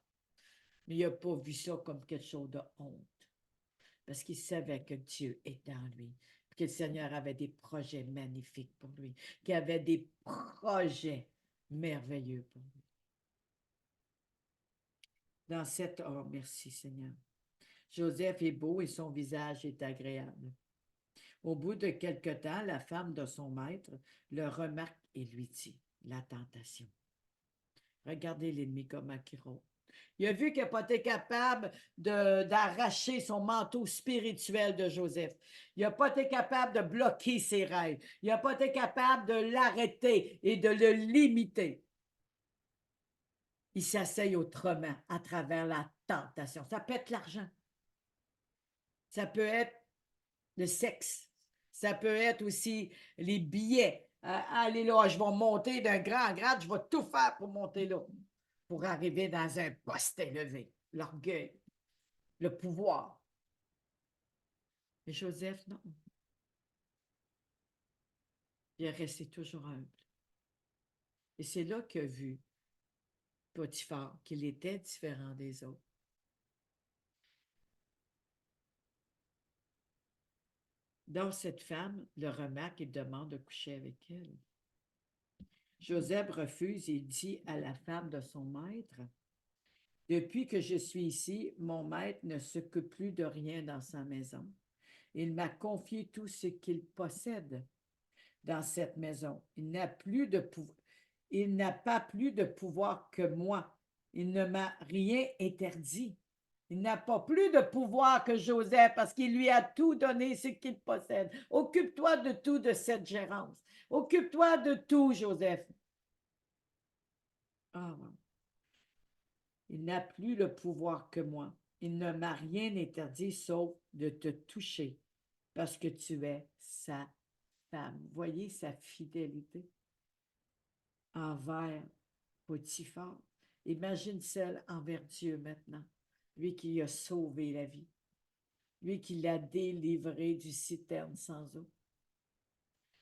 Mais il n'a pas vu ça comme quelque chose de honte, parce qu'il savait que Dieu est en lui, que le Seigneur avait des projets magnifiques pour lui, qu'il avait des projets merveilleux pour lui. Dans cette... Oh, merci Seigneur. Joseph est beau et son visage est agréable. Au bout de quelque temps, la femme de son maître le remarque et lui dit, la tentation. Regardez l'ennemi comme il rôde. Il a vu qu'il n'a pas été capable d'arracher son manteau spirituel de Joseph. Il n'a pas été capable de bloquer ses rêves. Il n'a pas été capable de l'arrêter et de le limiter. Il s'essaye autrement à travers la tentation. Ça peut être l'argent. Ça peut être le sexe. Ça peut être aussi les billets. Allez là, je vais monter d'un grand grade, je vais tout faire pour monter là, pour arriver dans un poste élevé. L'orgueil, le pouvoir. Mais Joseph, non. Il est resté toujours humble. Et c'est là qu'il a vu Potiphar, qu'il était différent des autres. Donc, cette femme le remarque et demande de coucher avec elle. Joseph refuse et dit à la femme de son maître, « Depuis que je suis ici, mon maître ne s'occupe plus de rien dans sa maison. Il m'a confié tout ce qu'il possède dans cette maison. Il n'a pas plus de pouvoir que moi. Il ne m'a rien interdit. Il n'a pas plus de pouvoir que Joseph parce qu'il lui a tout donné ce qu'il possède. Occupe-toi de tout de cette gérance. Occupe-toi de tout, Joseph. » Ah, wow. Il n'a plus le pouvoir que moi. Il ne m'a rien interdit sauf de te toucher parce que tu es sa femme. Voyez sa fidélité envers Potiphar. Imagine celle envers Dieu maintenant. Lui qui a sauvé la vie. Lui qui l'a délivré du citerne sans eau.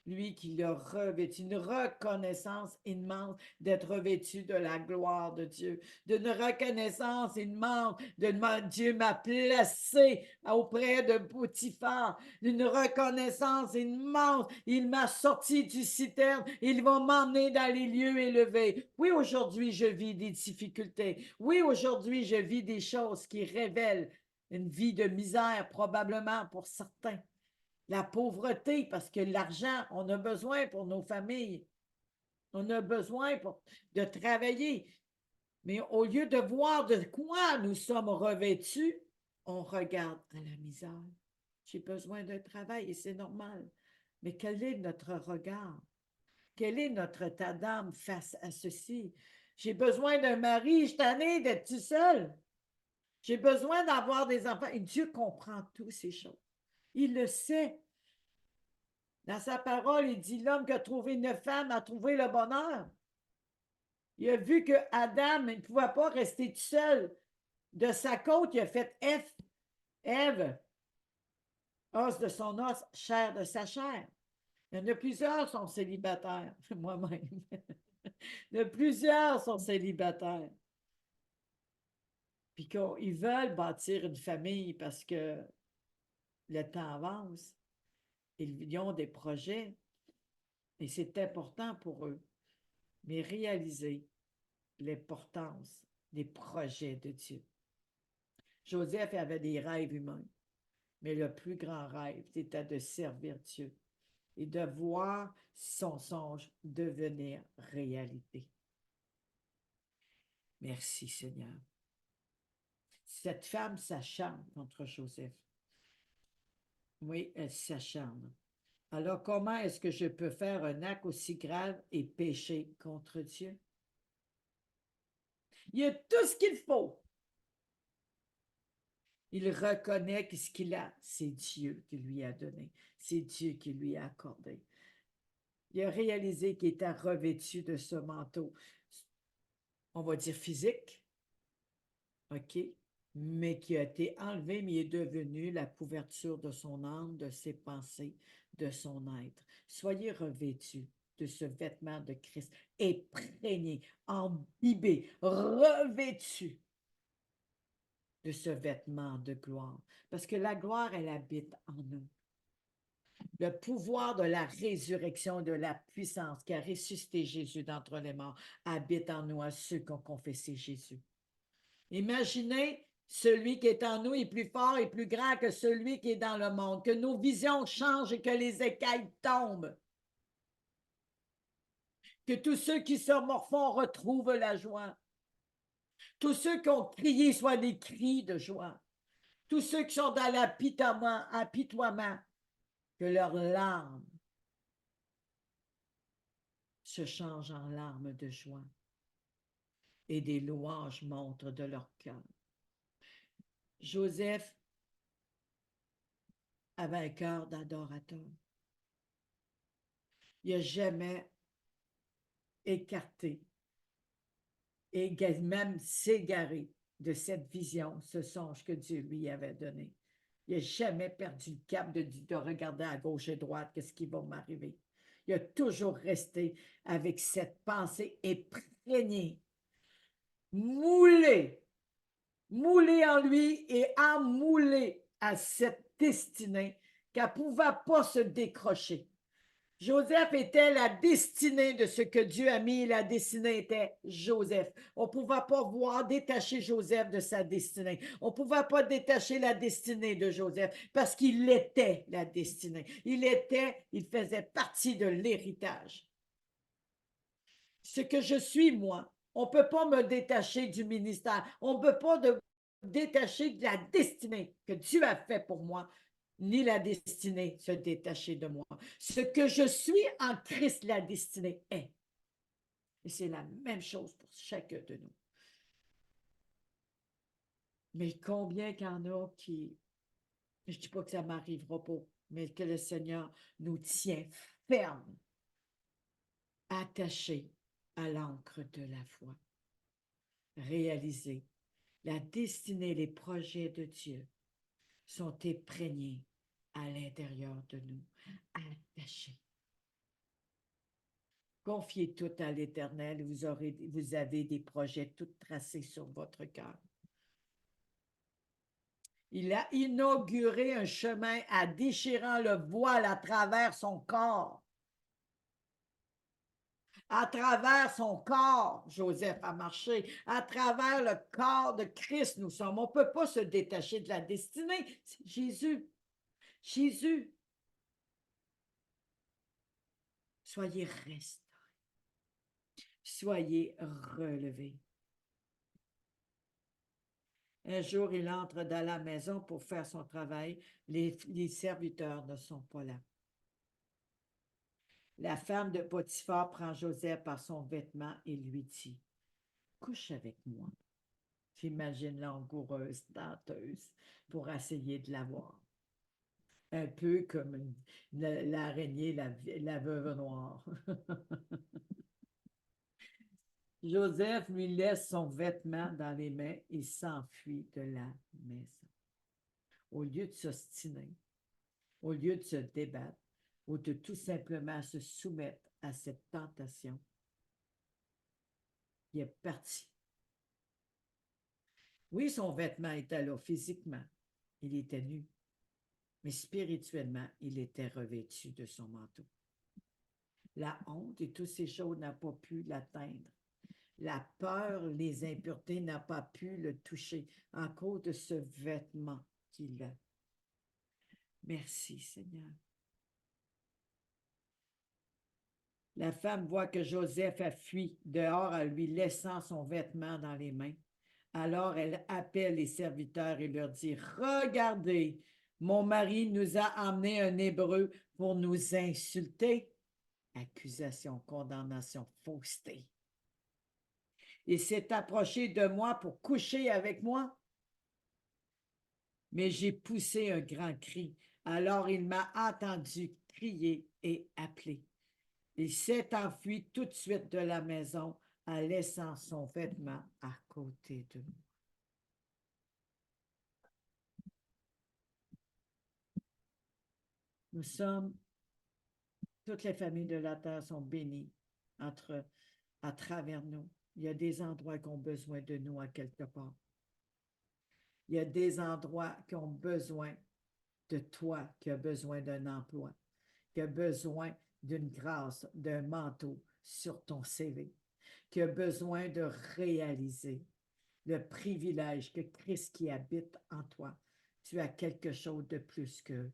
Lui qui l'a revêtu, une reconnaissance immense d'être revêtu de la gloire de Dieu, d'une reconnaissance immense de Dieu m'a placé auprès de Potiphar, d'une reconnaissance immense, il m'a sorti du citerne, il va m'emmener dans les lieux élevés. Oui, aujourd'hui, je vis des difficultés. Oui, aujourd'hui, je vis des choses qui révèlent une vie de misère, probablement pour certains. La pauvreté, parce que l'argent, on a besoin pour nos familles. On a besoin de travailler. Mais au lieu de voir de quoi nous sommes revêtus, on regarde à la misère. J'ai besoin d'un travail et c'est normal. Mais quel est notre regard? Quel est notre état d'âme face à ceci? J'ai besoin d'un mari, je suis tannée d'être tout seul. J'ai besoin d'avoir des enfants. Et Dieu comprend toutes ces choses. Il le sait. Dans sa parole, il dit, l'homme qui a trouvé une femme a trouvé le bonheur. Il a vu que Adam ne pouvait pas rester tout seul. De sa côte, il a fait Ève, os de son os, chair de sa chair. Il y en a plusieurs qui sont célibataires, moi-même. Il y en a plusieurs qui sont célibataires. Puis qu'ils veulent bâtir une famille parce que le temps avance. Ils ont des projets et c'est important pour eux. Mais réaliser l'importance des projets de Dieu. Joseph avait des rêves humains, mais le plus grand rêve, c'était de servir Dieu et de voir son songe devenir réalité. Merci Seigneur. Cette femme s'acharne contre Joseph. Oui, elle s'acharne. Alors comment est-ce que je peux faire un acte aussi grave et pécher contre Dieu? Il y a tout ce qu'il faut. Il reconnaît que ce qu'il a, c'est Dieu qui lui a donné. C'est Dieu qui lui a accordé. Il a réalisé qu'il était revêtu de ce manteau, on va dire physique, OK, mais qui a été enlevé, mais il est devenu la couverture de son âme, de ses pensées, de son être. Soyez revêtus de ce vêtement de Christ, imprégné, imbibé, revêtu de ce vêtement de gloire. Parce que la gloire, elle habite en nous. Le pouvoir de la résurrection, de la puissance qui a ressuscité Jésus d'entre les morts, habite en nous à ceux qui ont confessé Jésus. Imaginez, celui qui est en nous est plus fort et plus grand que celui qui est dans le monde, que nos visions changent et que les écailles tombent, que tous ceux qui se morfont retrouvent la joie, tous ceux qui ont crié soient des cris de joie, tous ceux qui sont dans l'apitoiement, que leurs larmes se changent en larmes de joie et des louanges montrent de leur cœur. Joseph avait un cœur d'adorateur. Il n'a jamais écarté et même s'égaré de cette vision, ce songe que Dieu lui avait donné. Il n'a jamais perdu le cap de regarder à gauche et à droite, qu'est-ce qui va m'arriver. Il a toujours resté avec cette pensée imprégnée, moulée en lui et emmoulée à cette destinée qu'elle ne pouvait pas se décrocher. Joseph était la destinée de ce que Dieu a mis. La destinée était Joseph. On ne pouvait pas détacher Joseph de sa destinée. On ne pouvait pas détacher la destinée de Joseph parce qu'il était la destinée. Il faisait partie de l'héritage. Ce que je suis, moi, on ne peut pas me détacher du ministère. On ne peut pas détacher de la destinée que Dieu a fait pour moi, ni la destinée se détacher de moi. Ce que je suis en Christ, la destinée est. Et c'est la même chose pour chacun de nous. Mais combien qu'il y en a qui, je ne dis pas que ça ne m'arrivera pas, mais que le Seigneur nous tient ferme, attachés à l'encre de la foi. Réaliser la destinée, les projets de Dieu sont imprégnés à l'intérieur de nous, attachés. Confiez tout à l'Éternel, vous avez des projets tout tracés sur votre cœur. Il a inauguré un chemin en déchirant le voile à travers son corps. À travers son corps, Joseph a marché. À travers le corps de Christ, nous sommes. On ne peut pas se détacher de la destinée. C'est Jésus. Jésus. Soyez restaurés. Soyez relevés. Un jour, il entre dans la maison pour faire son travail. Les serviteurs ne sont pas là. La femme de Potiphar prend Joseph par son vêtement et lui dit, « Couche avec moi. » J'imagine langoureuse, tenteuse, pour essayer de l'avoir. Un peu comme l'araignée, la veuve noire. Joseph lui laisse son vêtement dans les mains et s'enfuit de la maison. Au lieu de s'ostiner, au lieu de se débattre, ou de tout simplement se soumettre à cette tentation, il est parti. Oui, son vêtement était là physiquement, il était nu, mais spirituellement, il était revêtu de son manteau. La honte et toutes ces choses n'ont pas pu l'atteindre. La peur, les impuretés n'ont pas pu le toucher à cause de ce vêtement qu'il a. Merci, Seigneur. La femme voit que Joseph a fui dehors en lui laissant son vêtement dans les mains. Alors elle appelle les serviteurs et leur dit, « Regardez, mon mari nous a emmené un Hébreu pour nous insulter. » Accusation, condamnation, fausseté. Il s'est approché de moi pour coucher avec moi. Mais j'ai poussé un grand cri. Alors il m'a entendu crier et appeler. Il s'est enfui tout de suite de la maison en laissant son vêtement à côté de nous. Nous sommes, toutes les familles de la terre sont bénies à travers nous. Il y a des endroits qui ont besoin de nous à quelque part. Il y a des endroits qui ont besoin de toi, qui a besoin d'un emploi, qui a besoin d'une grâce, d'un manteau sur ton CV, qui a besoin de réaliser le privilège que Christ qui habite en toi. Tu as quelque chose de plus qu'eux.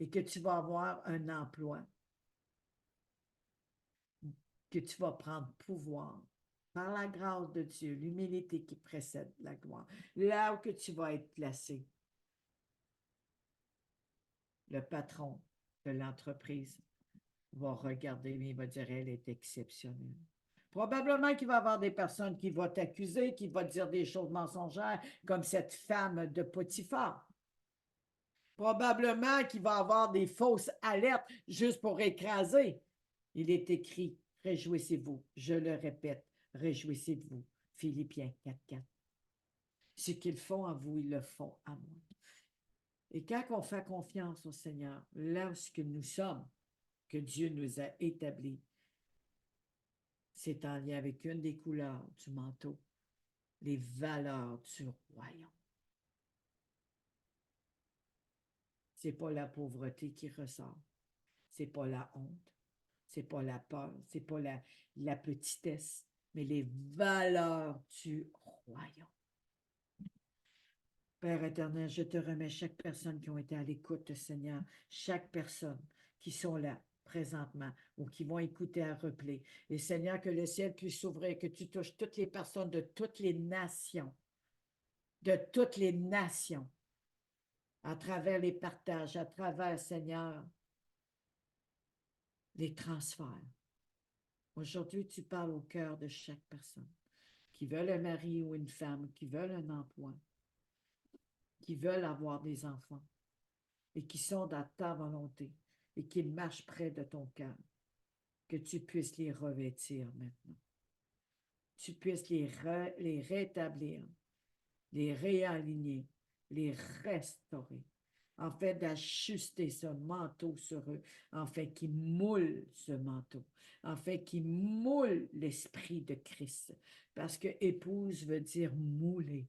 Et que tu vas avoir un emploi, que tu vas prendre pouvoir par la grâce de Dieu, l'humilité qui précède la gloire. Là où que tu vas être placé, le patron de l'entreprise va regarder, mais il va dire, elle est exceptionnelle. Probablement qu'il va y avoir des personnes qui vont t'accuser, qui vont dire des choses mensongères, comme cette femme de Potiphar. Probablement qu'il va y avoir des fausses alertes juste pour écraser. Il est écrit, réjouissez-vous. Je le répète, réjouissez-vous. Philippiens 4:4. Ce qu'ils font à vous, ils le font à moi. Et quand on fait confiance au Seigneur, là où nous sommes, que Dieu nous a établis, c'est en lien avec une des couleurs du manteau, les valeurs du royaume. C'est pas la pauvreté qui ressort, c'est pas la honte, c'est pas la peur, c'est pas la petitesse, mais les valeurs du royaume. Père éternel, je te remets chaque personne qui a été à l'écoute, Seigneur, chaque personne qui sont là présentement ou qui vont écouter un replay. Et Seigneur, que le ciel puisse s'ouvrir, que tu touches toutes les personnes de toutes les nations, à travers les partages, à travers, Seigneur, les transferts. Aujourd'hui, tu parles au cœur de chaque personne qui veulent un mari ou une femme, qui veulent un emploi, qui veulent avoir des enfants et qui sont dans ta volonté et qui marchent près de ton cœur, que tu puisses les revêtir maintenant. Tu puisses les rétablir, les réaligner, les restaurer, en fait d'ajuster ce manteau sur eux, en fait qu'ils moulent ce manteau, en fait qu'ils moulent l'esprit de Christ, parce que épouse veut dire mouler.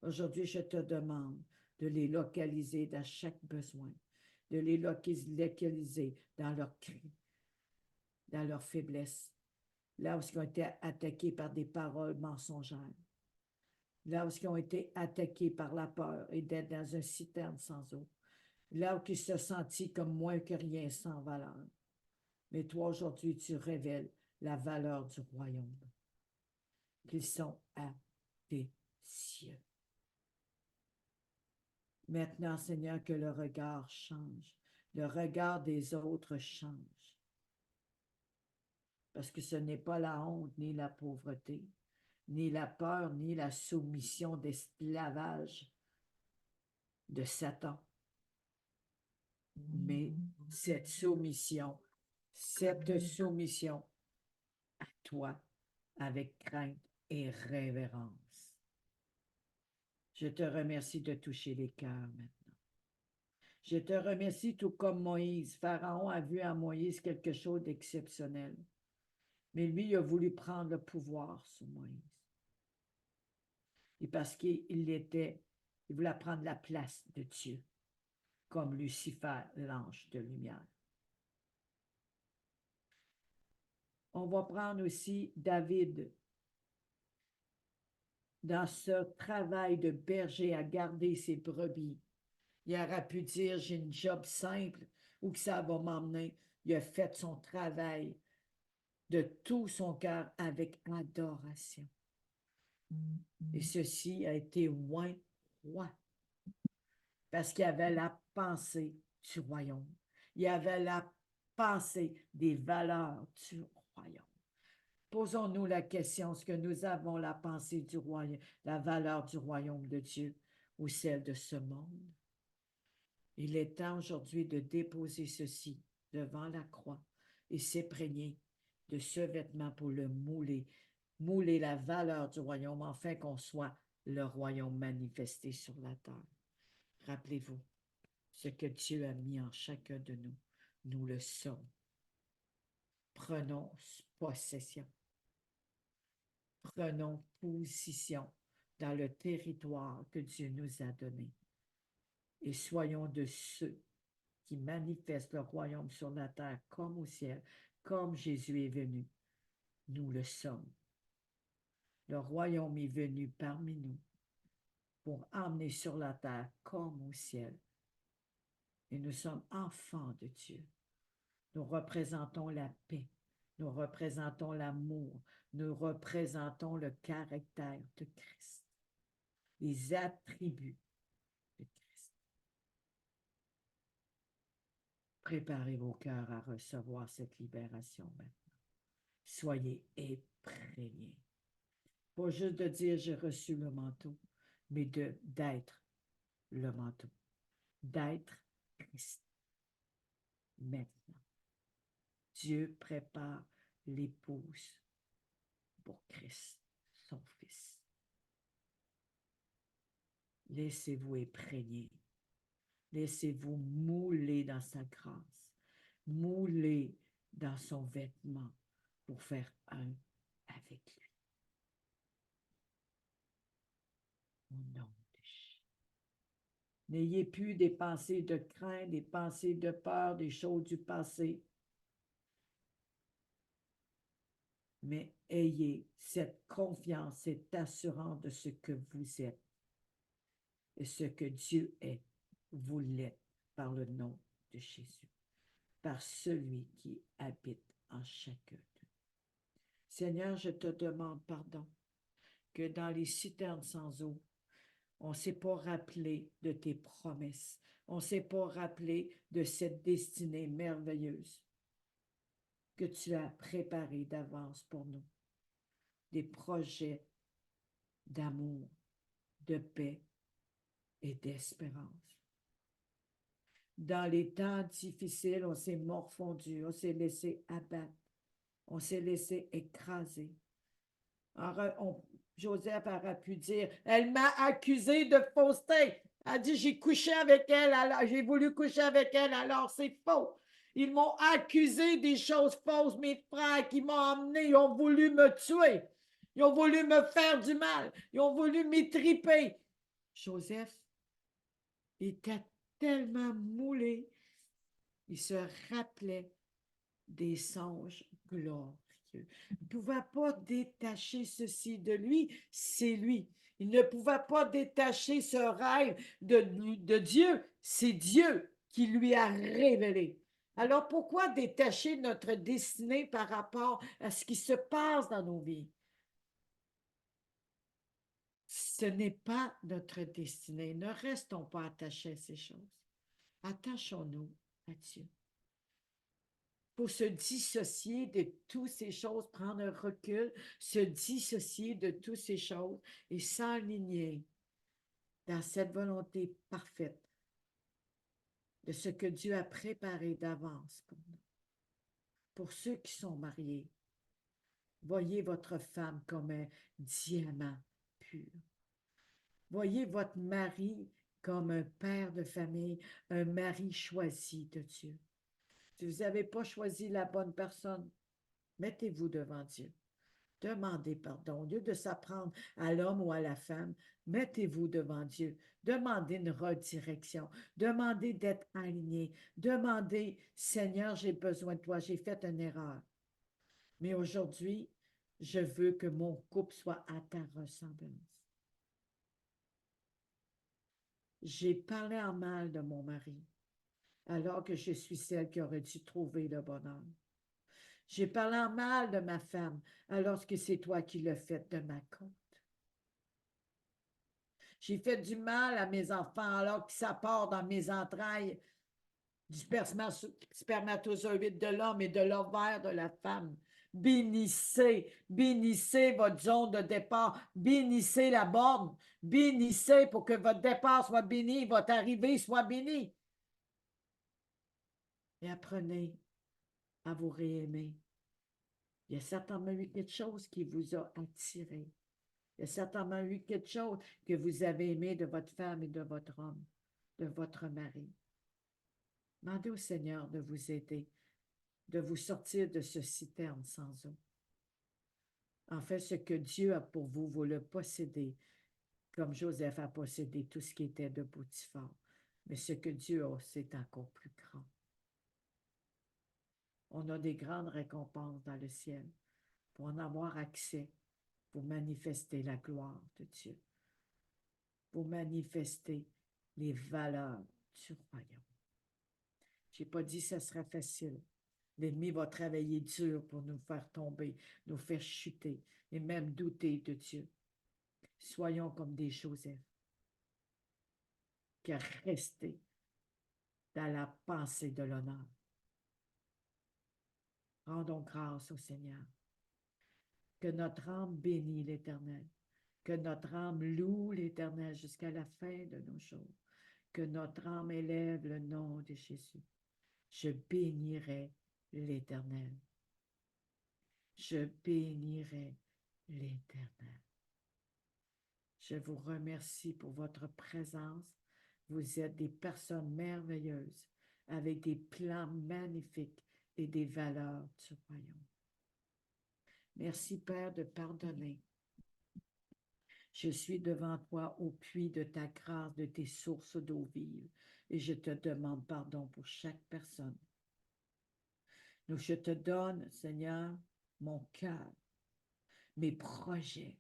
Aujourd'hui, je te demande de les localiser dans chaque besoin, de les localiser dans leurs cris, dans leurs faiblesses, là où ils ont été attaqués par des paroles mensongères, là où ils ont été attaqués par la peur et d'être dans un citerne sans eau, là où ils se sentent comme moins que rien sans valeur. Mais toi, aujourd'hui, tu révèles la valeur du royaume, qu'ils sont à tes cieux. Maintenant, Seigneur, que le regard change, le regard des autres change. Parce que ce n'est pas la honte ni la pauvreté, ni la peur, ni la soumission d'esclavage de Satan. Mais cette soumission à toi avec crainte et révérence. Je te remercie de toucher les cœurs maintenant. Je te remercie tout comme Moïse. Pharaon a vu en Moïse quelque chose d'exceptionnel. Mais lui, il a voulu prendre le pouvoir sur Moïse. Et parce qu'il voulait prendre la place de Dieu, comme Lucifer, l'ange de lumière. On va prendre aussi David dans ce travail de berger à garder ses brebis. Il aurait pu dire, j'ai une job simple, où que ça va m'emmener. Il a fait son travail de tout son cœur avec adoration. Et ceci a été oint roi. Parce qu'il y avait la pensée du royaume. Il y avait la pensée des valeurs du royaume. Posons-nous la question, est-ce que nous avons la pensée du royaume, la valeur du royaume de Dieu ou celle de ce monde? Il est temps aujourd'hui de déposer ceci devant la croix et s'imprégner de ce vêtement pour le mouler, mouler la valeur du royaume, afin qu'on soit le royaume manifesté sur la terre. Rappelez-vous, ce que Dieu a mis en chacun de nous, nous le sommes. Prenons possession. Prenons position dans le territoire que Dieu nous a donné. Et soyons de ceux qui manifestent le royaume sur la terre comme au ciel, comme Jésus est venu. Nous le sommes. Le royaume est venu parmi nous pour emmener sur la terre comme au ciel. Et nous sommes enfants de Dieu. Nous représentons la paix. Nous représentons l'amour. Nous représentons le caractère de Christ. Les attributs de Christ. Préparez vos cœurs à recevoir cette libération maintenant. Soyez imprégnés. Pas juste de dire j'ai reçu le manteau, mais d'être le manteau. D'être Christ. Maintenant. Dieu prépare l'épouse pour Christ, son Fils. Laissez-vous imprégner. Laissez-vous mouler dans sa grâce. Mouler dans son vêtement pour faire un avec lui. Au nom de Jésus. N'ayez plus des pensées de crainte, des pensées de peur, des choses du passé. Mais ayez cette confiance, cette assurance de ce que vous êtes et ce que Dieu est. Vous l'êtes par le nom de Jésus, par celui qui habite en chacun d'eux. Seigneur, je te demande pardon que dans les citernes sans eau, on ne s'est pas rappelé de tes promesses. On ne s'est pas rappelé de cette destinée merveilleuse que tu as préparée d'avance pour nous. Des projets d'amour, de paix et d'espérance. Dans les temps difficiles, on s'est morfondu, on s'est laissé abattre, on s'est laissé écraser. Joseph aurait pu dire, elle m'a accusé de fausseté. Elle a dit, j'ai couché avec elle, alors j'ai voulu coucher avec elle, alors c'est faux. Ils m'ont accusé des choses fausses, mes frères qui m'ont emmené, ils ont voulu me tuer. Ils ont voulu me faire du mal. Ils ont voulu m'étriper. Joseph était tellement moulé, il se rappelait des songes glorieux. Il ne pouvait pas détacher ceci de lui, c'est lui. Il ne pouvait pas détacher ce rêve de Dieu, c'est Dieu qui lui a révélé. Alors pourquoi détacher notre destinée par rapport à ce qui se passe dans nos vies? Ce n'est pas notre destinée. Ne restons pas attachés à ces choses. Attachons-nous à Dieu. Pour se dissocier de toutes ces choses, prendre un recul, se dissocier de toutes ces choses et s'aligner dans cette volonté parfaite de ce que Dieu a préparé d'avance pour nous. Pour ceux qui sont mariés, voyez votre femme comme un diamant pur. Voyez votre mari comme un père de famille, un mari choisi de Dieu. Si vous n'avez pas choisi la bonne personne, mettez-vous devant Dieu. Demandez pardon. Au lieu de s'apprendre à l'homme ou à la femme, mettez-vous devant Dieu. Demandez une redirection. Demandez d'être aligné. Demandez, Seigneur, j'ai besoin de toi. J'ai fait une erreur. Mais aujourd'hui, je veux que mon couple soit à ta ressemblance. J'ai parlé en mal de mon mari, alors que je suis celle qui aurait dû trouver le bonheur. J'ai parlé en mal de ma femme, alors que c'est toi qui l'as fait de ma compte. J'ai fait du mal à mes enfants, alors que ça part dans mes entrailles du spermatozoïde de l'homme et de l'ovaire de la femme. Bénissez, bénissez votre zone de départ, bénissez la borne, bénissez pour que votre départ soit béni, votre arrivée soit bénie. Et apprenez à vous réaimer. Il y a certainement eu quelque chose qui vous a attiré. Il y a certainement eu quelque chose que vous avez aimé de votre femme et de votre homme, de votre mari. Demandez au Seigneur de vous aider, de vous sortir de ce citerne sans eau. En fait, ce que Dieu a pour vous, vous le possédez, comme Joseph a possédé tout ce qui était de Potiphar. Mais ce que Dieu a, c'est encore plus grand. On a des grandes récompenses dans le ciel pour en avoir accès, pour manifester la gloire de Dieu, pour manifester les valeurs du royaume. Je n'ai pas dit que ce serait facile. L'ennemi va travailler dur pour nous faire tomber, nous faire chuter et même douter de Dieu. Soyons comme des Joseph qui restent dans la pensée de l'honneur. Rendons grâce au Seigneur. Que notre âme bénisse l'Éternel. Que notre âme loue l'Éternel jusqu'à la fin de nos jours. Que notre âme élève le nom de Jésus. Je bénirai l'Éternel. Je bénirai l'Éternel. Je vous remercie pour votre présence. Vous êtes des personnes merveilleuses avec des plans magnifiques et des valeurs du royaume. Merci, Père, de pardonner. Je suis devant toi au puits de ta grâce, de tes sources d'eau vive, et je te demande pardon pour chaque personne. Donc, je te donne, Seigneur, mon cœur, mes projets.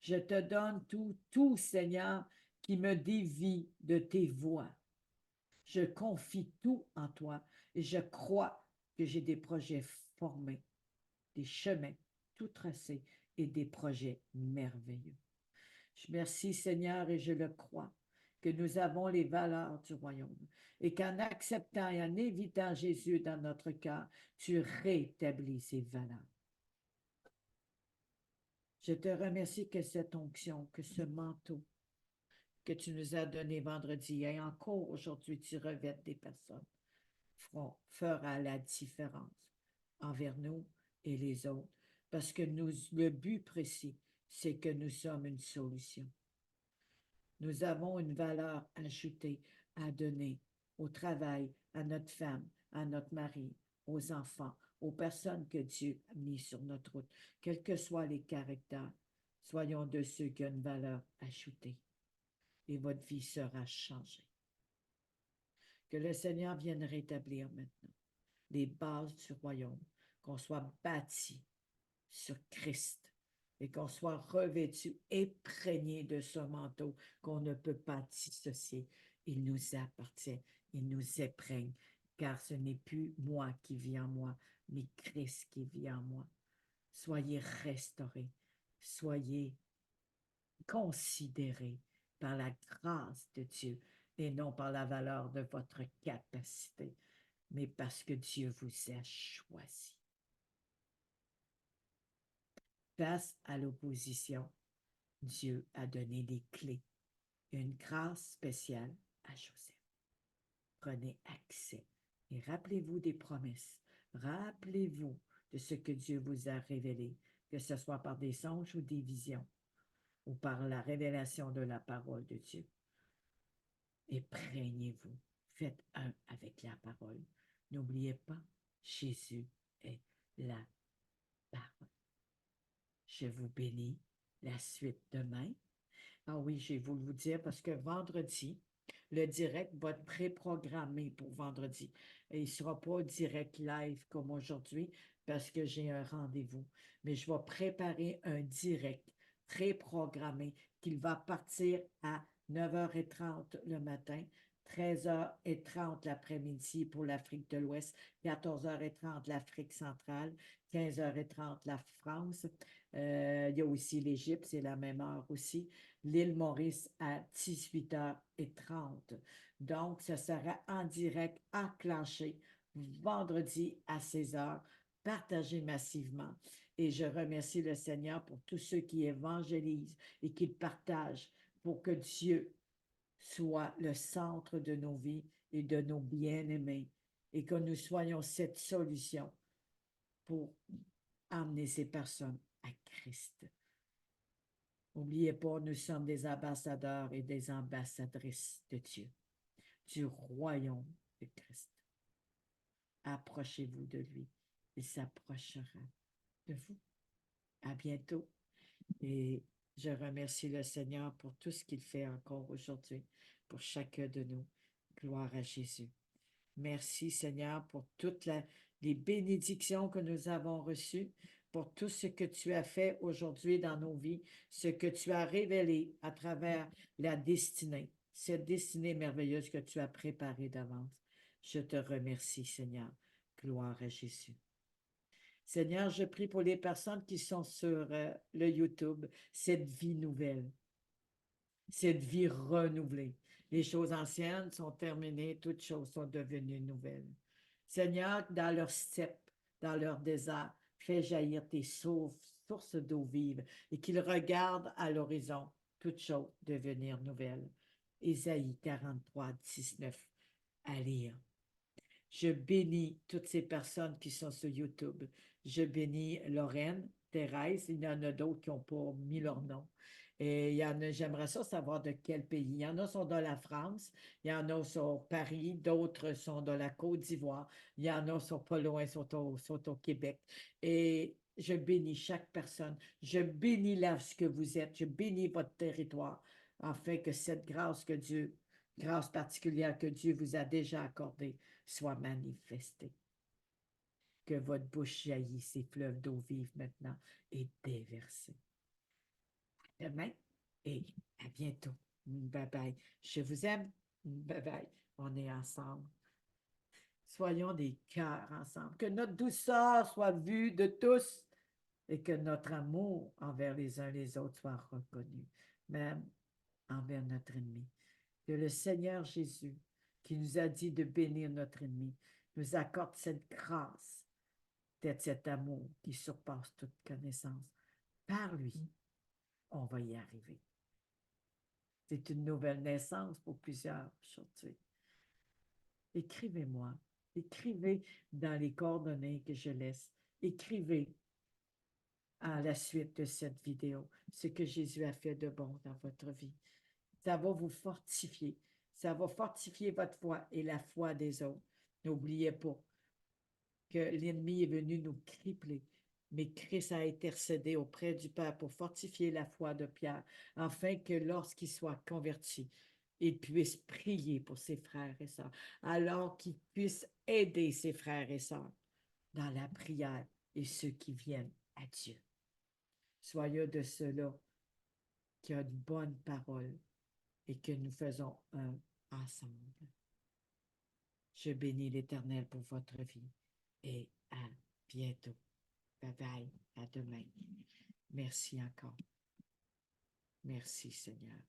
Je te donne tout, Seigneur, qui me dévie de tes voies. Je confie tout en toi et je crois que j'ai des projets formés, des chemins tout tracés et des projets merveilleux. Je merci, Seigneur, et je le crois, que nous avons les valeurs du royaume et qu'en acceptant et en évitant Jésus dans notre cœur, tu rétablis ces valeurs. Je te remercie que cette onction, que ce manteau que tu nous as donné vendredi et encore aujourd'hui, tu revêtes des personnes, fera la différence envers nous et les autres, parce que le but précis, c'est que nous sommes une solution. Nous avons une valeur ajoutée à donner au travail, à notre femme, à notre mari, aux enfants, aux personnes que Dieu a mis sur notre route, quels que soient les caractères. Soyons de ceux qui ont une valeur ajoutée et votre vie sera changée. Que le Seigneur vienne rétablir maintenant les bases du royaume, qu'on soit bâti sur Christ et qu'on soit revêtu, imprégné de ce manteau qu'on ne peut pas dissocier. Il nous appartient, il nous éprègne, car ce n'est plus moi qui vis en moi, mais Christ qui vit en moi. Soyez restaurés, soyez considérés par la grâce de Dieu et non par la valeur de votre capacité, mais parce que Dieu vous a choisi. Face à l'opposition, Dieu a donné des clés, une grâce spéciale à Joseph. Prenez accès et rappelez-vous des promesses. Rappelez-vous de ce que Dieu vous a révélé, que ce soit par des songes ou des visions, ou par la révélation de la parole de Dieu. Imprégnez-vous. Faites un avec la parole. N'oubliez pas, Jésus est la parole. Je vous bénis. La suite demain. Ah oui, j'ai voulu vous dire parce que vendredi, le direct va être préprogrammé pour vendredi. Et il ne sera pas direct live comme aujourd'hui parce que j'ai un rendez-vous. Mais je vais préparer un direct préprogrammé qui va partir à 9h30 le matin, 13h30 l'après-midi pour l'Afrique de l'Ouest, 14h30 l'Afrique centrale, 15h30 la France. Il y a aussi l'Égypte, c'est la même heure aussi. L'île Maurice à 18h30. Donc, ce sera en direct enclenché vendredi à 16h, partagé massivement. Et je remercie le Seigneur pour tous ceux qui évangélisent et qui partagent pour que Dieu soit le centre de nos vies et de nos bien-aimés et que nous soyons cette solution pour amener ces personnes à Christ. N'oubliez pas, nous sommes des ambassadeurs et des ambassadrices de Dieu, du royaume de Christ. Approchez-vous de lui. Il s'approchera de vous. À bientôt. Et je remercie le Seigneur pour tout ce qu'il fait encore aujourd'hui, pour chacun de nous. Gloire à Jésus. Merci Seigneur pour toutes les bénédictions que nous avons reçues, pour tout ce que tu as fait aujourd'hui dans nos vies, ce que tu as révélé à travers la destinée, cette destinée merveilleuse que tu as préparée d'avance. Je te remercie Seigneur. Gloire à Jésus. Seigneur, je prie pour les personnes qui sont sur le YouTube, cette vie nouvelle, cette vie renouvelée. Les choses anciennes sont terminées, toutes choses sont devenues nouvelles. Seigneur, dans leur steppe, dans leur désert, fais jaillir tes sources d'eau vive et qu'ils regardent à l'horizon, toutes choses devenir nouvelles. Ésaïe 43, 19, à lire. Je bénis toutes ces personnes qui sont sur YouTube. Je bénis Lorraine, Thérèse. Il y en a d'autres qui n'ont pas mis leur nom. Et il y en a, j'aimerais ça savoir de quel pays. Il y en a qui sont dans la France, il y en a sur Paris, d'autres sont dans la Côte d'Ivoire, il y en a qui sont pas loin, sont au Québec. Et je bénis chaque personne. Je bénis là ce que vous êtes. Je bénis votre territoire, afin que cette grâce particulière que Dieu vous a déjà accordée, soit manifestée. Que votre bouche jaillisse ces fleuves d'eau vive maintenant et déversée. À demain et à bientôt. Bye bye. Je vous aime. Bye bye. On est ensemble. Soyons des cœurs ensemble. Que notre douceur soit vue de tous et que notre amour envers les uns les autres soit reconnu, même envers notre ennemi. Que le Seigneur Jésus, qui nous a dit de bénir notre ennemi, nous accorde cette grâce d'être cet amour qui surpasse toute connaissance. Par lui, on va y arriver. C'est une nouvelle naissance pour plusieurs aujourd'hui. Écrivez-moi. Écrivez dans les coordonnées que je laisse. Écrivez à la suite de cette vidéo ce que Jésus a fait de bon dans votre vie. Ça va vous fortifier. Ça va fortifier votre foi et la foi des autres. N'oubliez pas que l'ennemi est venu nous cripler, mais Christ a intercédé auprès du Père pour fortifier la foi de Pierre, afin que lorsqu'il soit converti, il puisse prier pour ses frères et sœurs, alors qu'il puisse aider ses frères et sœurs dans la prière et ceux qui viennent à Dieu. Soyez de ceux-là qui ont une bonne parole et que nous faisons un ensemble. Je bénis l'Éternel pour votre vie et à bientôt. Bye bye, à demain. Merci encore. Merci Seigneur.